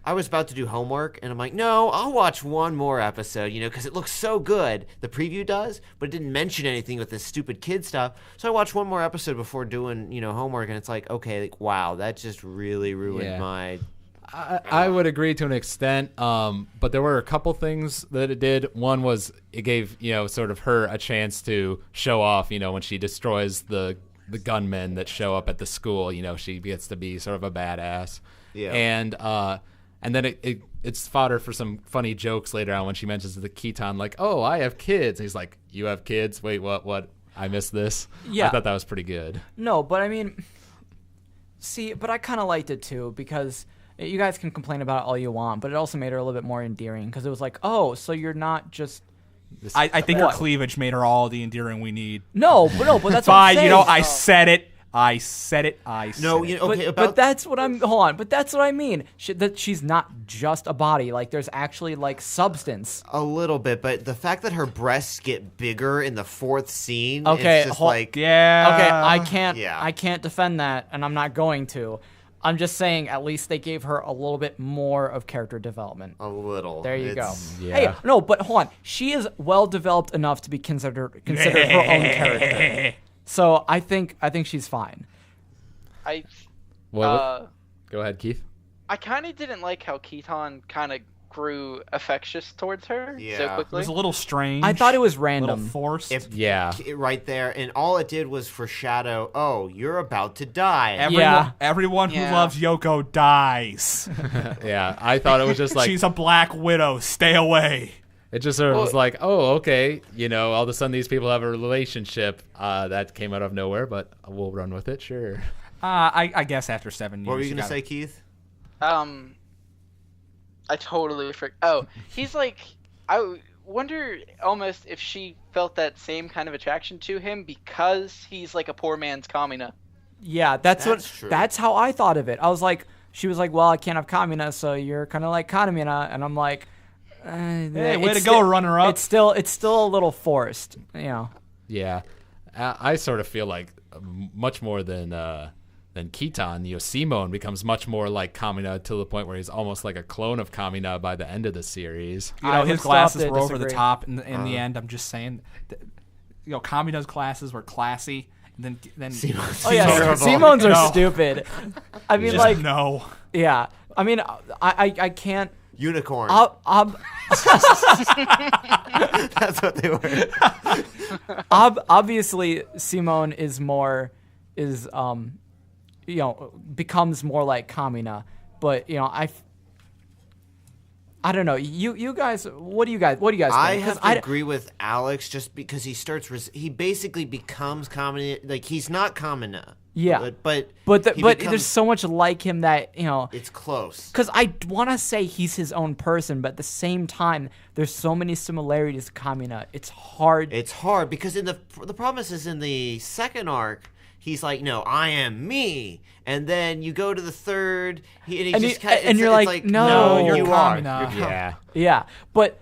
I was about to do homework, and I'm like, no, I'll watch one more episode, because it looks so good. The preview does, but it didn't mention anything with this stupid kid stuff. So I watched one more episode before doing, homework, and it's like, okay, wow, that just really ruined my... I would agree to an extent, but there were a couple things that it did. One was it gave, sort of her a chance to show off, when she destroys the gunmen that show up at the school, she gets to be sort of a badass. Yeah. And then it's fodder for some funny jokes later on when she mentions to the Keaton, like, oh, I have kids. And he's like, you have kids? Wait, what? I missed this? Yeah. I thought that was pretty good. No, but I mean, but I kind of liked it too, because you guys can complain about it all you want, but it also made her a little bit more endearing, because it was like, oh, so you're not just... I think her cleavage made her all the endearing we need. No, but that's what I'm saying. I said it. No, okay, but that's what I'm. Hold on, but that's what I mean. That she's not just a body. Like, there's actually substance. A little bit, but the fact that her breasts get bigger in the fourth scene, okay, it's just yeah. Okay, I can't defend that, and I'm not going to. I'm just saying, at least they gave her a little bit more of character development. A little. There you go. Yeah. Hey, no, but hold on. She is well developed enough to be considered her own character. So I think she's fine. Go ahead, Keith. I kind of didn't like how Keaton kind of grew affectious towards her so quickly. It was a little strange. I thought it was a random. little forced. Right there. And all it did was foreshadow, oh, you're about to die. Everyone who loves Yoko dies. Yeah, I thought it was just like... She's a black widow. Stay away. It just sort of was like, oh, okay, all of a sudden these people have a relationship that came out of nowhere, but we'll run with it, sure. I guess after 7 years. What were you going to say, Keith? I totally forgot. Oh, he's like, I wonder almost if she felt that same kind of attraction to him because he's like a poor man's Kamina. Yeah, that's true. That's how I thought of it. I was like, she was like, well, I can't have Kamina, so you're kind of like Kamina, and I'm like, hey, way to go, runner-up. It's still a little forced, Yeah, I sort of feel like much more than Keaton, Simone becomes much more like Kamina to the point where he's almost like a clone of Kamina by the end of the series. His glasses were over the top in the end. I'm just saying, Kamina's glasses were classy. And then Simone's are stupid. I mean, no. Yeah, I mean, I can't. Unicorn. That's what they were. Obviously, Simone becomes more like Kamina, but I don't know. You guys, what do you guys think? I have to agree with Alex just because he basically becomes Kamina. Like, he's not Kamina. Yeah, but there's so much like him that it's close. Because I want to say he's his own person, but at the same time, there's so many similarities to Kamina. It's hard. It's hard because the problem is in the second arc, he's like, no, I am me, and then you go to the third, you're like, no, you're Kamina. Yeah, but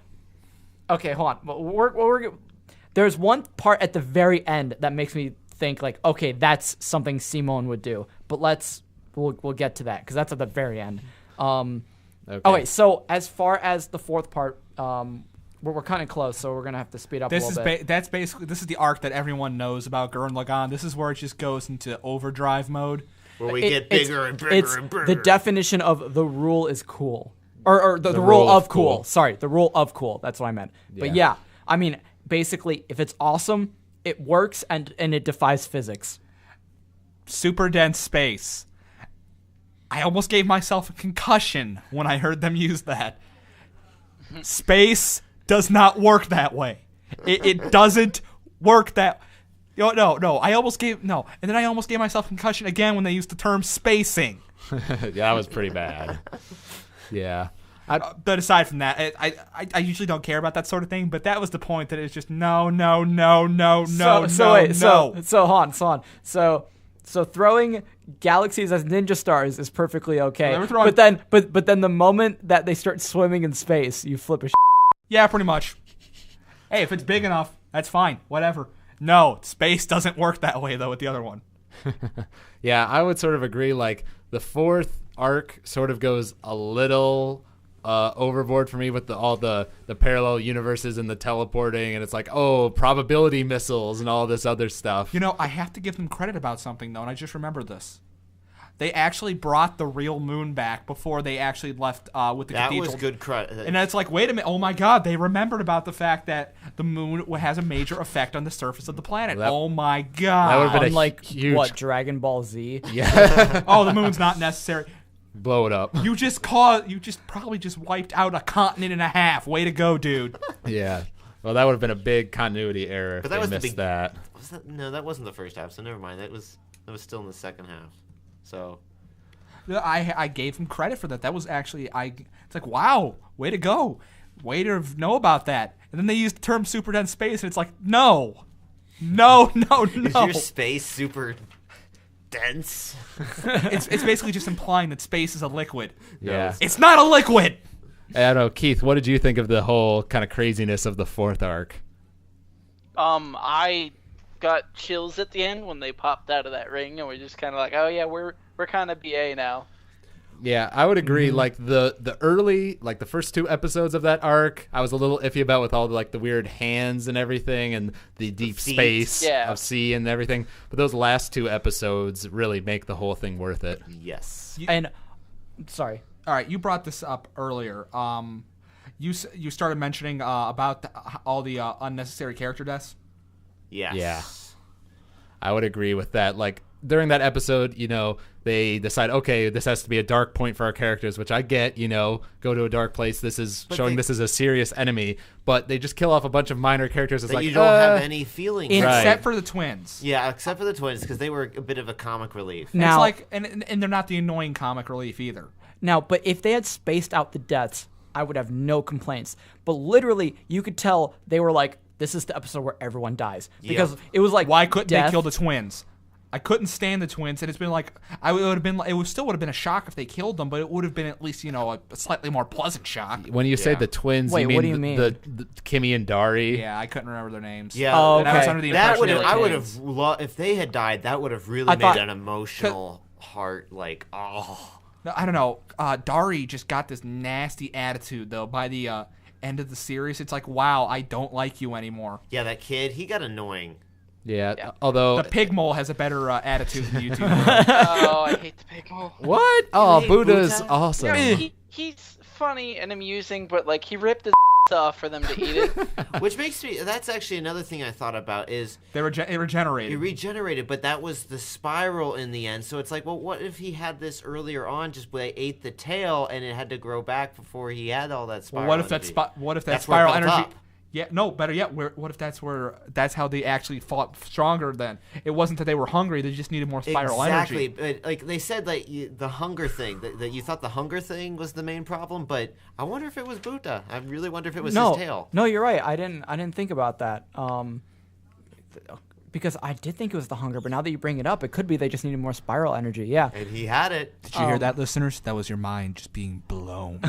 okay, hold on. There's one part at the very end that makes me think like, okay, that's something Simone would do, but we'll get to that because that's at the very end. Okay, so as far as the fourth part, we're kind of close, so we're gonna have to speed up a little bit. That's basically this is the arc that everyone knows about Gurren Lagann. This is where it just goes into overdrive mode, where we get bigger and bigger and bigger. The definition of the rule is cool, or the rule of cool. Sorry, the rule of cool. That's what I meant. Yeah. But yeah, I mean, basically, if it's awesome, it works and it defies physics. Super dense space. I almost gave myself a concussion when I heard them use that. Space does not work that way. It doesn't work that. No. I almost gave and then I almost gave myself a concussion again when they used the term spacing. Yeah, that was pretty bad. Yeah. But aside from that, I usually don't care about that sort of thing. But that was the point that it's just no. So hold on. So So throwing galaxies as ninja stars is perfectly okay. They were throwing- But then the moment that they start swimming in space, you flip a. Yeah, pretty much. Hey, if it's big enough, that's fine. Whatever. No, space doesn't work that way though with the other one. Yeah, I would sort of agree. Like the fourth arc sort of goes a little overboard for me with all the parallel universes and the teleporting, and it's like, oh, probability missiles and all this other stuff. You know, I have to give them credit about something though, and I just remembered this. They actually brought the real moon back before they actually left with the cathedral. That was good credit. And it's like, wait a minute, oh my god, they remembered about the fact that the moon has a major effect on the surface of the planet. Oh my god. That would've been a Unlike huge- Dragon Ball Z. Yeah, Oh, the moon's not necessary. blow it up. You probably just wiped out a continent and a half. Way to go, dude. Yeah. Well, that would have been a big continuity error. But if that they was the missed big- that. No, that wasn't the first half, so never mind. That was still in the second half. So I gave him credit for that. That was actually it's like, wow, way to go. Way to know about that. And then they used the term super dense space, and it's like, no. is your space super dense? It's basically just implying that space is a liquid. Yeah. It's not a liquid. I don't know, Keith, what did you think of the whole kind of craziness of the fourth arc? I got chills at the end when they popped out of that ring, and we're just kind of like, oh yeah, we're kind of BA now. Yeah, I would agree. Like the early, like the first two episodes of that arc, I was a little iffy about with all the weird hands and everything, and the deep feet. space Yeah. of sea and everything. But those last two episodes really make the whole thing worth it. Yes. And sorry. All right, you brought this up earlier. You started mentioning about all the unnecessary character deaths. Yes. Yeah. I would agree with that. Like during that episode, they decide, okay, this has to be a dark point for our characters, which I get, go to a dark place. This is showing this is a serious enemy, but they just kill off a bunch of minor characters. It's That like, you don't have any feelings. Right. Except for the twins. Yeah, except for the twins, because they were a bit of a comic relief. And Now- it's like, and they're not the annoying comic relief either. Now, but if they had spaced out the deaths, I would have no complaints. But literally, you could tell they were like, this is the episode where everyone dies. Because it was like, Why couldn't death. they kill the twins? I couldn't stand the twins, and it's been like still would have been a shock if they killed them, but it would have been at least a slightly more pleasant shock. when you say the twins, Wait, you mean what do you mean? The Kimmy and Dari? Yeah, I couldn't remember their names. Yeah. Oh, And I was okay. under the That impression would they have. were I would twins. have. If they had died, that would have really I made thought- an emotional heart. Like, oh. I don't know. Dari just got this nasty attitude though by the end of the series. It's like, wow, I don't like you anymore. Yeah, that kid. He got annoying. Yeah. Although The pig mole has a better attitude than you two. Oh, I hate the pig hole. what? Oh, hate Buddha's Buddha? awesome. He's funny and amusing, but like he ripped his off for them to eat it. Which makes me. That's actually another thing I thought about is They regenerated. he regenerated, but that was the spiral in the end. So it's like, well, what if he had this earlier on? Just they ate the tail and it had to grow back before he had all that spiral. What if that energy. what if that That's where it spiral built energy? up. Yeah, no, better yet, what if that's how they actually fought stronger then? It wasn't that they were hungry, they just needed more spiral Exactly. energy. But like they said, that the hunger thing, that you thought the hunger thing was the main problem, but I wonder if it was Buddha. I really wonder if it was his tail. No, you're right. I didn't think about that. Because I did think it was the hunger, but now that you bring it up, it could be they just needed more spiral energy. Yeah. And he had it. Did you hear that, listeners? That was your mind just being blown.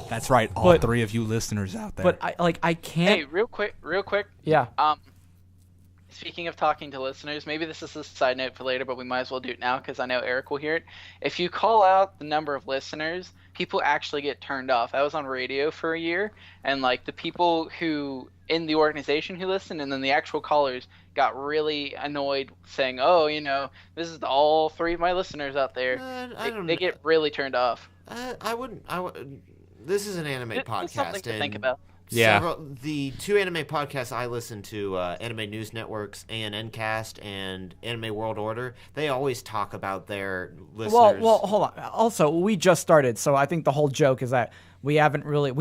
That's right, all But- three of you listeners out there. But I can't. Hey, real quick. Yeah. Speaking of talking to listeners, maybe this is a side note for later, but we might as well do it now because I know Eric will hear it. If you call out the number of listeners, people actually get turned off. I was on radio for a year, and like the people who in the organization who listened, and then the actual callers got really annoyed, saying, "Oh, this is all three of my listeners out there." I don't They get really turned off. I wouldn't. This is an anime podcast. It's something to think and about. Yeah. The two anime podcasts I listen to, Anime News Network's ANNcast and Anime World Order, they always talk about their listeners. Well, hold on. Also, we just started, so I think the whole joke is that we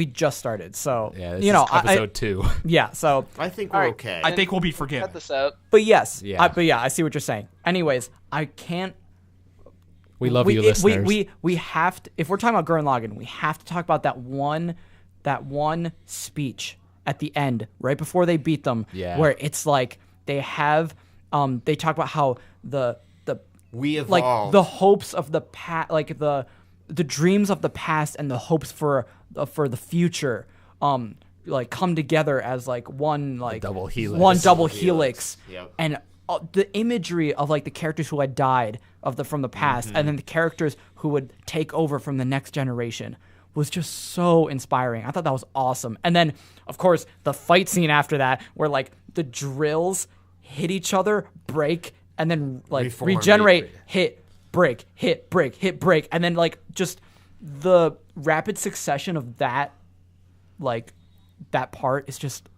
just started. So, Yeah, this is episode 2. Yeah, so, I think All we're right. okay. I think we'll be Cut forgiven. this out. but yes. Yeah. I see what you're saying. Anyways, I can't. We love you, listeners. We have to, if we're talking about Gurren Lagann, we have to talk about that one speech at the end, right before they beat them, Yeah. where it's like they have they talk about how the We evolved. like the hopes of the past, like the dreams of the past and the hopes for the future, like come together as like one like double helix. one double helix, Yep. and the imagery of like the characters who had died from the past, and then the characters who would take over from the next generation was just so inspiring. I thought that was awesome. And then, of course, the fight scene after that, where like the drills hit each other, break, and then like Reform, regenerate, hit, break, hit, break, hit, break, and then like just the rapid succession of that, like that part is just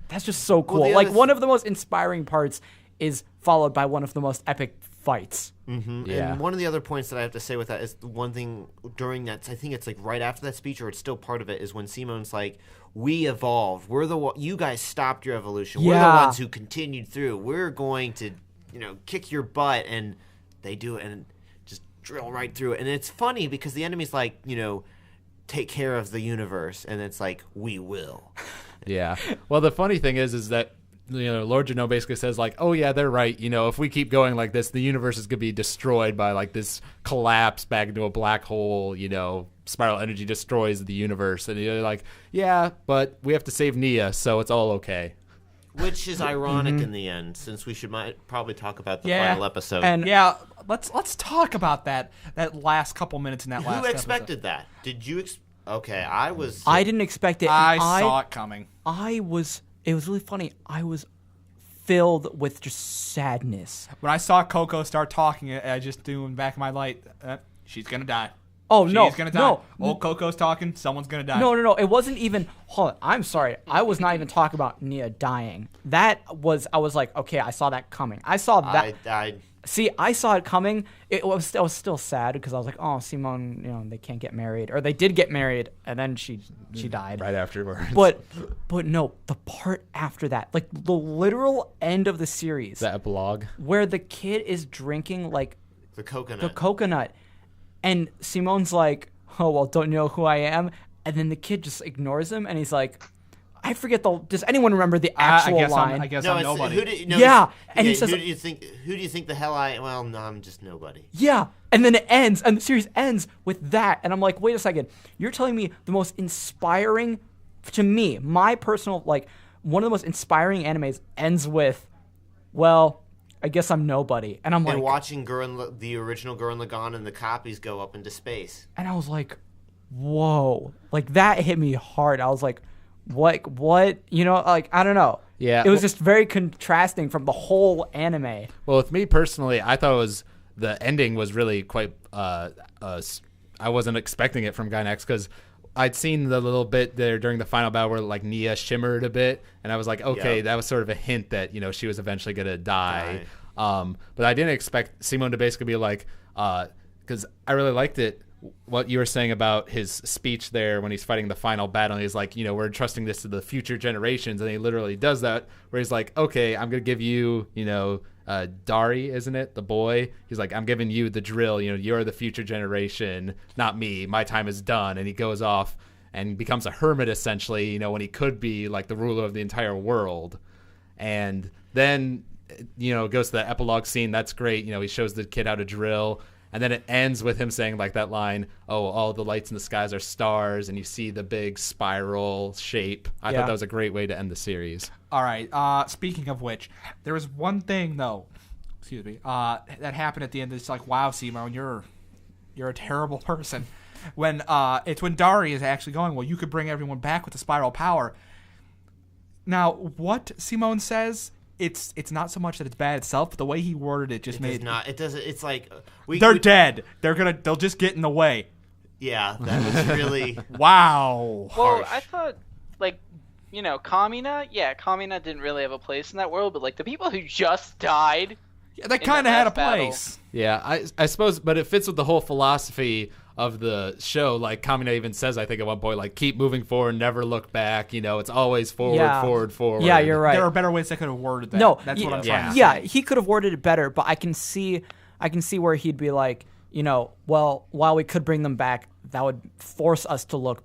that's just so cool. the Like other one of the most inspiring parts is followed by one of the most epic fights. Yeah. And one of the other points that I have to say with that is the one thing during that, I think it's like right after that speech, or it's still part of it, is when Simone's like, "We evolved. We're you guys stopped your evolution. We're the Yeah. ones who continued through. We're going to, kick your butt." And they do it and just drill right through it. And it's funny because the enemy's like, take care of the universe, and it's like, we will. Yeah. Well, the funny thing is that Lord Janot basically says like, oh yeah, they're right. If we keep going like this, the universe is gonna be destroyed by like this collapse back into a black hole. Spiral energy destroys the universe, and you're like, yeah, but we have to save Nia, so it's all okay. Which is ironic in the end, since we might probably talk about the Yeah. final episode. And Yeah, let's talk about that last couple minutes in that last who episode. expected that? Did you? Okay, I was. I didn't expect it. I and saw it coming. It was really funny. I was filled with just sadness. When I saw Coco start talking, I just threw in the back of my light, she's going to die. Oh, no. She's going to die. No. Old Coco's talking, someone's going to die. No. It wasn't even. Hold on. I'm sorry. I was not even talking about Nia dying. I was like, okay, I saw that coming. I saw that. See, I saw it coming. I was still sad because I was like, oh, Simone, they can't get married, or they did get married, and then she died Right afterwards. But no, the part after that, like the literal end of the series, the epilogue. where the kid is drinking like the coconut. the coconut, and Simone's like, oh well, don't you know who I am? And then the kid just ignores him, and he's like, I forget does anyone remember the actual line? I guess No, I'm it's nobody. Yeah, and he says- "Who do you think the hell I? Well, no, I'm just nobody." Yeah, and then it ends, and the series ends with that, and I'm like, wait a second, you're telling me the most inspiring, to me, my personal, like, one of the most inspiring animes ends with, well, I guess I'm nobody, and I'm like, And watching the original Gurren Lagann and the copies go up into space. and I was like, whoa, like that hit me hard. I was like, what, like, I don't know. Yeah, It was just very contrasting from the whole anime. Well, with me personally, I thought the ending was really quite. I wasn't expecting it from Gainax because I'd seen the little bit there during the final battle where like Nia shimmered a bit, and I was like, okay, Yep. that was sort of a hint that she was eventually gonna die. But I didn't expect Simone to basically be like, because I really liked it. What you were saying about his speech there when he's fighting the final battle, he's like, we're entrusting this to the future generations, and he literally does that where he's like, okay, I'm gonna give you, Dari, isn't it, the boy? He's like, I'm giving you the drill, you're the future generation, not me, my time is done. And he goes off and becomes a hermit essentially, when he could be like the ruler of the entire world. And then goes to the epilogue scene. That's great. He shows the kid how to drill. And then it ends with him saying like that line, oh, all the lights in the skies are stars, and you see the big spiral shape. I thought that was a great way to end the series. All right. Speaking of which, there was one thing though, that happened at the end. It's like, wow, Simone, you're a terrible person. When when Dari is actually going, well, you could bring everyone back with the spiral power. Now, what Simone says, it's not so much that it's bad itself, but the way he worded it just made not. It doesn't. It's like they're dead. They'll just get in the way. Yeah, that was really Wow. Well, harsh. I thought, like, Kamina didn't really have a place in that world, but, like, the people who just died... Yeah, they the kind of had a last battle. place. Yeah, I suppose, but it fits with the whole philosophy of the show. Like Kamina even says, I think at one point, like, keep moving forward, never look back. It's always forward, Yeah. forward. Yeah, you're right. There are better ways they could have worded that. No, That's what I'm trying to say. Yeah, he could have worded it better, but I can see where he'd be like, well, while we could bring them back, that would force us to look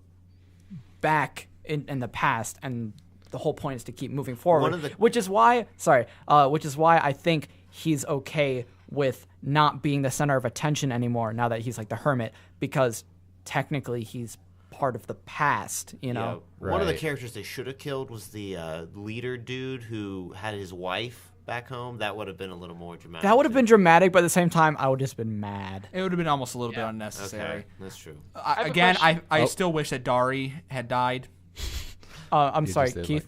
back in the past, and the whole point is to keep moving forward. Which is why I think he's okay with not being the center of attention anymore now that he's like the hermit, because technically he's part of the past, you know? Yeah. One of the Right. characters they should have killed was the leader dude who had his wife back home. That would have been a little more dramatic. That would have been dramatic, but at the same time, I would have just been mad. It would have been almost a little bit unnecessary. Okay, that's true. have a Again, question. I still wish that Dari had died. I'm You sorry, just did, Keith.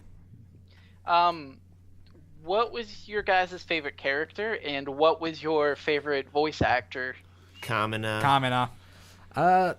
What was your guys' favorite character, and what was your favorite voice actor? Kamina. Kamina. I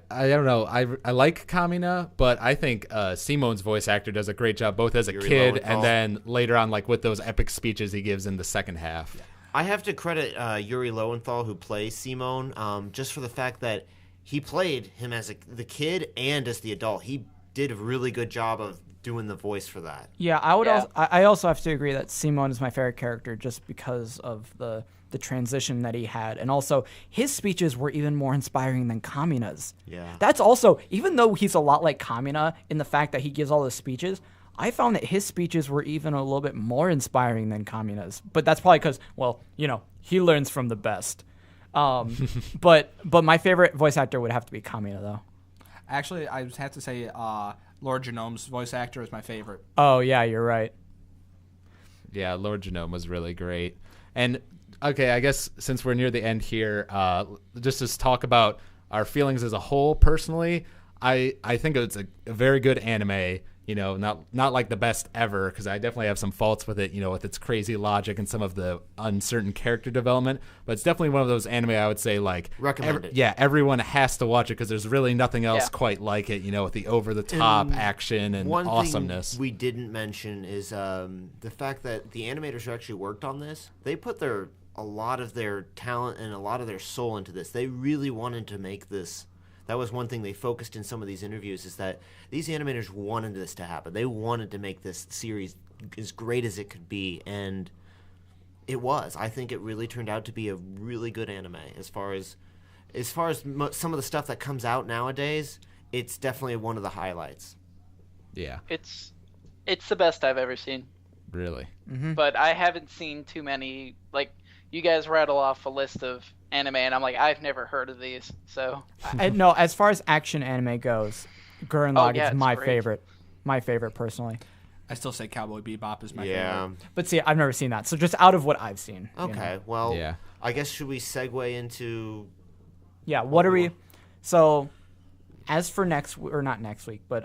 don't know. I like Kamina, but I think Simon's voice actor does a great job, both as a Yuri kid Lowenthal. and then later on, like with those epic speeches he gives in the second half. I have to credit Yuri Lowenthal, who plays Simone, just for the fact that he played him as the kid and as the adult. He did a really good job of doing the voice for that. Yeah, I would. Yeah. Also, I also have to agree that Simone is my favorite character just because of the transition that he had, and also his speeches were even more inspiring than Kamina's. Yeah. That's also, even though he's a lot like Kamina in the fact that he gives all the speeches, I found that his speeches were even a little bit more inspiring than Kamina's. But that's probably because, well, you know, he learns from the best. But my favorite voice actor would have to be Kamina, though. Actually, I would have to say Lord Genome's voice actor is my favorite. Oh yeah, you're right. Yeah, Lord Genome was really great. And okay, I guess since we're near the end here, just to talk about our feelings as a whole. Personally, I think it's a very good anime. You know, not like the best ever, because I definitely have some faults with it, you know, with its crazy logic and some of the uncertain character development. But it's definitely one of those anime I would say, like, Recommend it. Yeah, everyone has to watch it because there's really nothing else Yeah. quite like it, you know, with the over-the-top action and One awesomeness. thing we didn't mention is the fact that the animators who actually worked on this, they put a lot of their talent and a lot of their soul into this. They really wanted to make this. That was one thing they focused in some of these interviews, is that these animators wanted this to happen. They wanted to make this series as great as it could be, and it was. I think it really turned out to be a really good anime. As far as some of the stuff that comes out nowadays, it's definitely one of the highlights. Yeah, It's the best I've ever seen, really. but I haven't seen too many. Like, you guys rattle off a list of anime, and I'm like, I've never heard of these. So No, as far as action anime goes, Gurren Oh, Lagann yeah, is it's my great. favorite. My favorite personally. I still say Cowboy Bebop is my Yeah. favorite. But see, I've never seen that. So just out of what I've seen. you Okay. know. Well, Yeah. I guess should we segue into? Yeah, what are we? So, as for not next week, but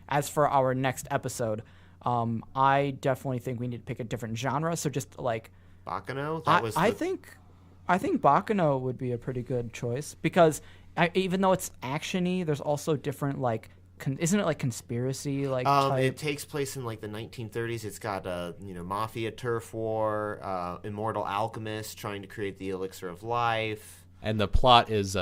as for our next episode, I definitely think we need to pick a different genre. So just like, Bakano? I think Bakano would be a pretty good choice because even though it's actiony, there's also different like, isn't it like conspiracy like type? It takes place in like the 1930s. It's got mafia, turf war, immortal alchemist trying to create the elixir of life. And the plot is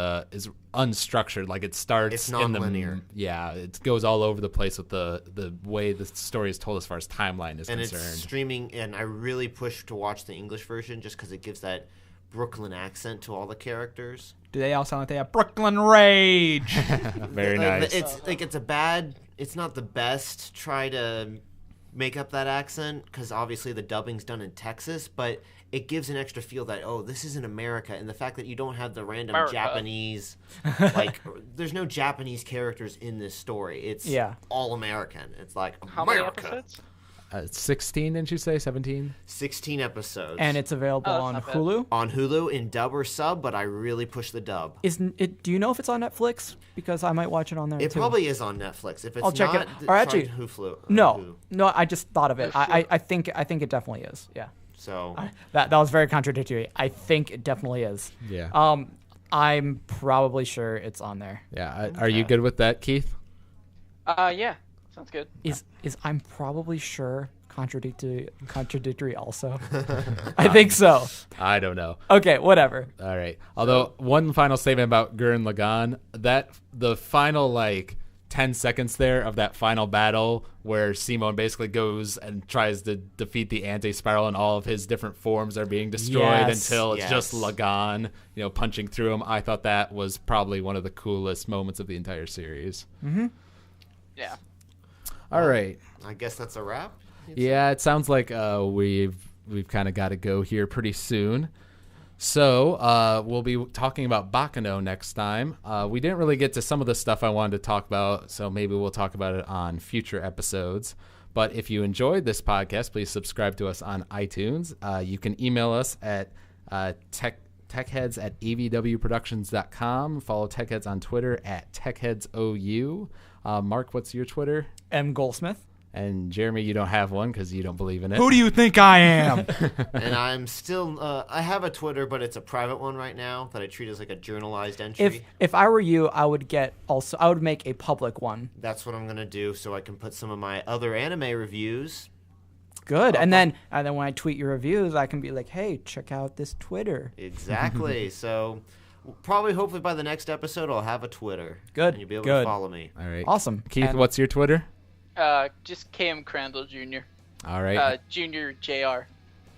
unstructured. Like, it starts It's in the non-linear. Yeah, it goes all over the place with the way the story is told as far as timeline is And concerned. it's streaming, and I really push to watch the English version just because it gives that Brooklyn accent to all the characters. Do they all sound like they have Brooklyn Rage? Very nice. It's not the best try to make up that accent because obviously the dubbing's done in Texas, but it gives an extra feel that, oh, this is in America, and the fact that you don't have the random America. Japanese, like, there's no Japanese characters in this story. It's all American. It's like how many America. episodes? 16, didn't you say? 17? 16 episodes. And it's available Oh, on that's not bad. Hulu. on Hulu in dub or sub, but I really push the dub. Do you know if it's on Netflix? Because I might watch it on there It too. probably is on Netflix. If it's I'll check it. not, Or try actually, Hulu. No, I just thought of it. Oh, shoot. I think it definitely is. Yeah. So That was very contradictory. I think it definitely is. Yeah. I'm probably sure it's on there. Yeah. Are you good with that, Keith? Yeah, sounds good. Is I'm probably sure contradictory also? I think so. I don't know. Okay, whatever. All right. Although, one final statement about Gurren Lagann, that the final, 10 seconds there of that final battle where Simon basically goes and tries to defeat the anti-spiral and all of his different forms are being destroyed Yes. until it's just Yes. Lagann, punching through him. I thought that was probably one of the coolest moments of the entire series. Yeah. All right. I guess that's a wrap. Yeah, it sounds like we've we've kind of got to go here pretty soon. So we'll be talking about Bakano next time. We didn't really get to some of the stuff I wanted to talk about, so maybe we'll talk about it on future episodes. But if you enjoyed this podcast, please subscribe to us on iTunes. You can email us at techheads@avwproductions.com. Follow Techheads on Twitter at techheadsou. Mark, what's your Twitter? M. Goldsmith. And Jeremy, you don't have one because you don't believe in it. Who do you think I am? And I'm still, I have a Twitter, but it's a private one right now that I treat as like a journalized entry. If I were you, I would make a public one. That's what I'm going to do so I can put some of my other anime reviews. Good. And then when I tweet your reviews, I can be like, hey, check out this Twitter. Exactly. So probably, hopefully by the next episode, I'll have a Twitter. Good. And you'll be able Good. to follow me. All right. Awesome. Keith, And what's your Twitter? Just KM Crandall Jr. All right. Junior JR.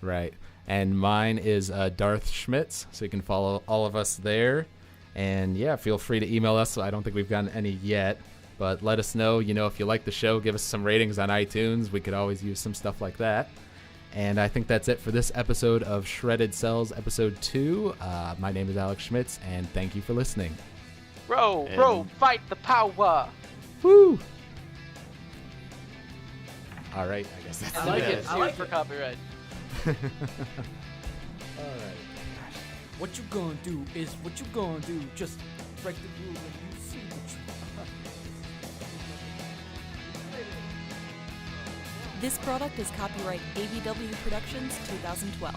Right. And mine is Darth Schmitz, so you can follow all of us there. And yeah, feel free to email us. I don't think we've gotten any yet, but let us know, if you like the show, give us some ratings on iTunes. We could always use some stuff like that. And I think that's it for this episode of Shredded Cels, episode 2. My name is Alex Schmitz, and thank you for listening. Row, fight the power. Woo! All right, I guess that's I like it. it. Sued for copyright. All right. What you gonna do is what you gonna do. Just break the rule when you see what you This product is copyright AVW Productions 2012.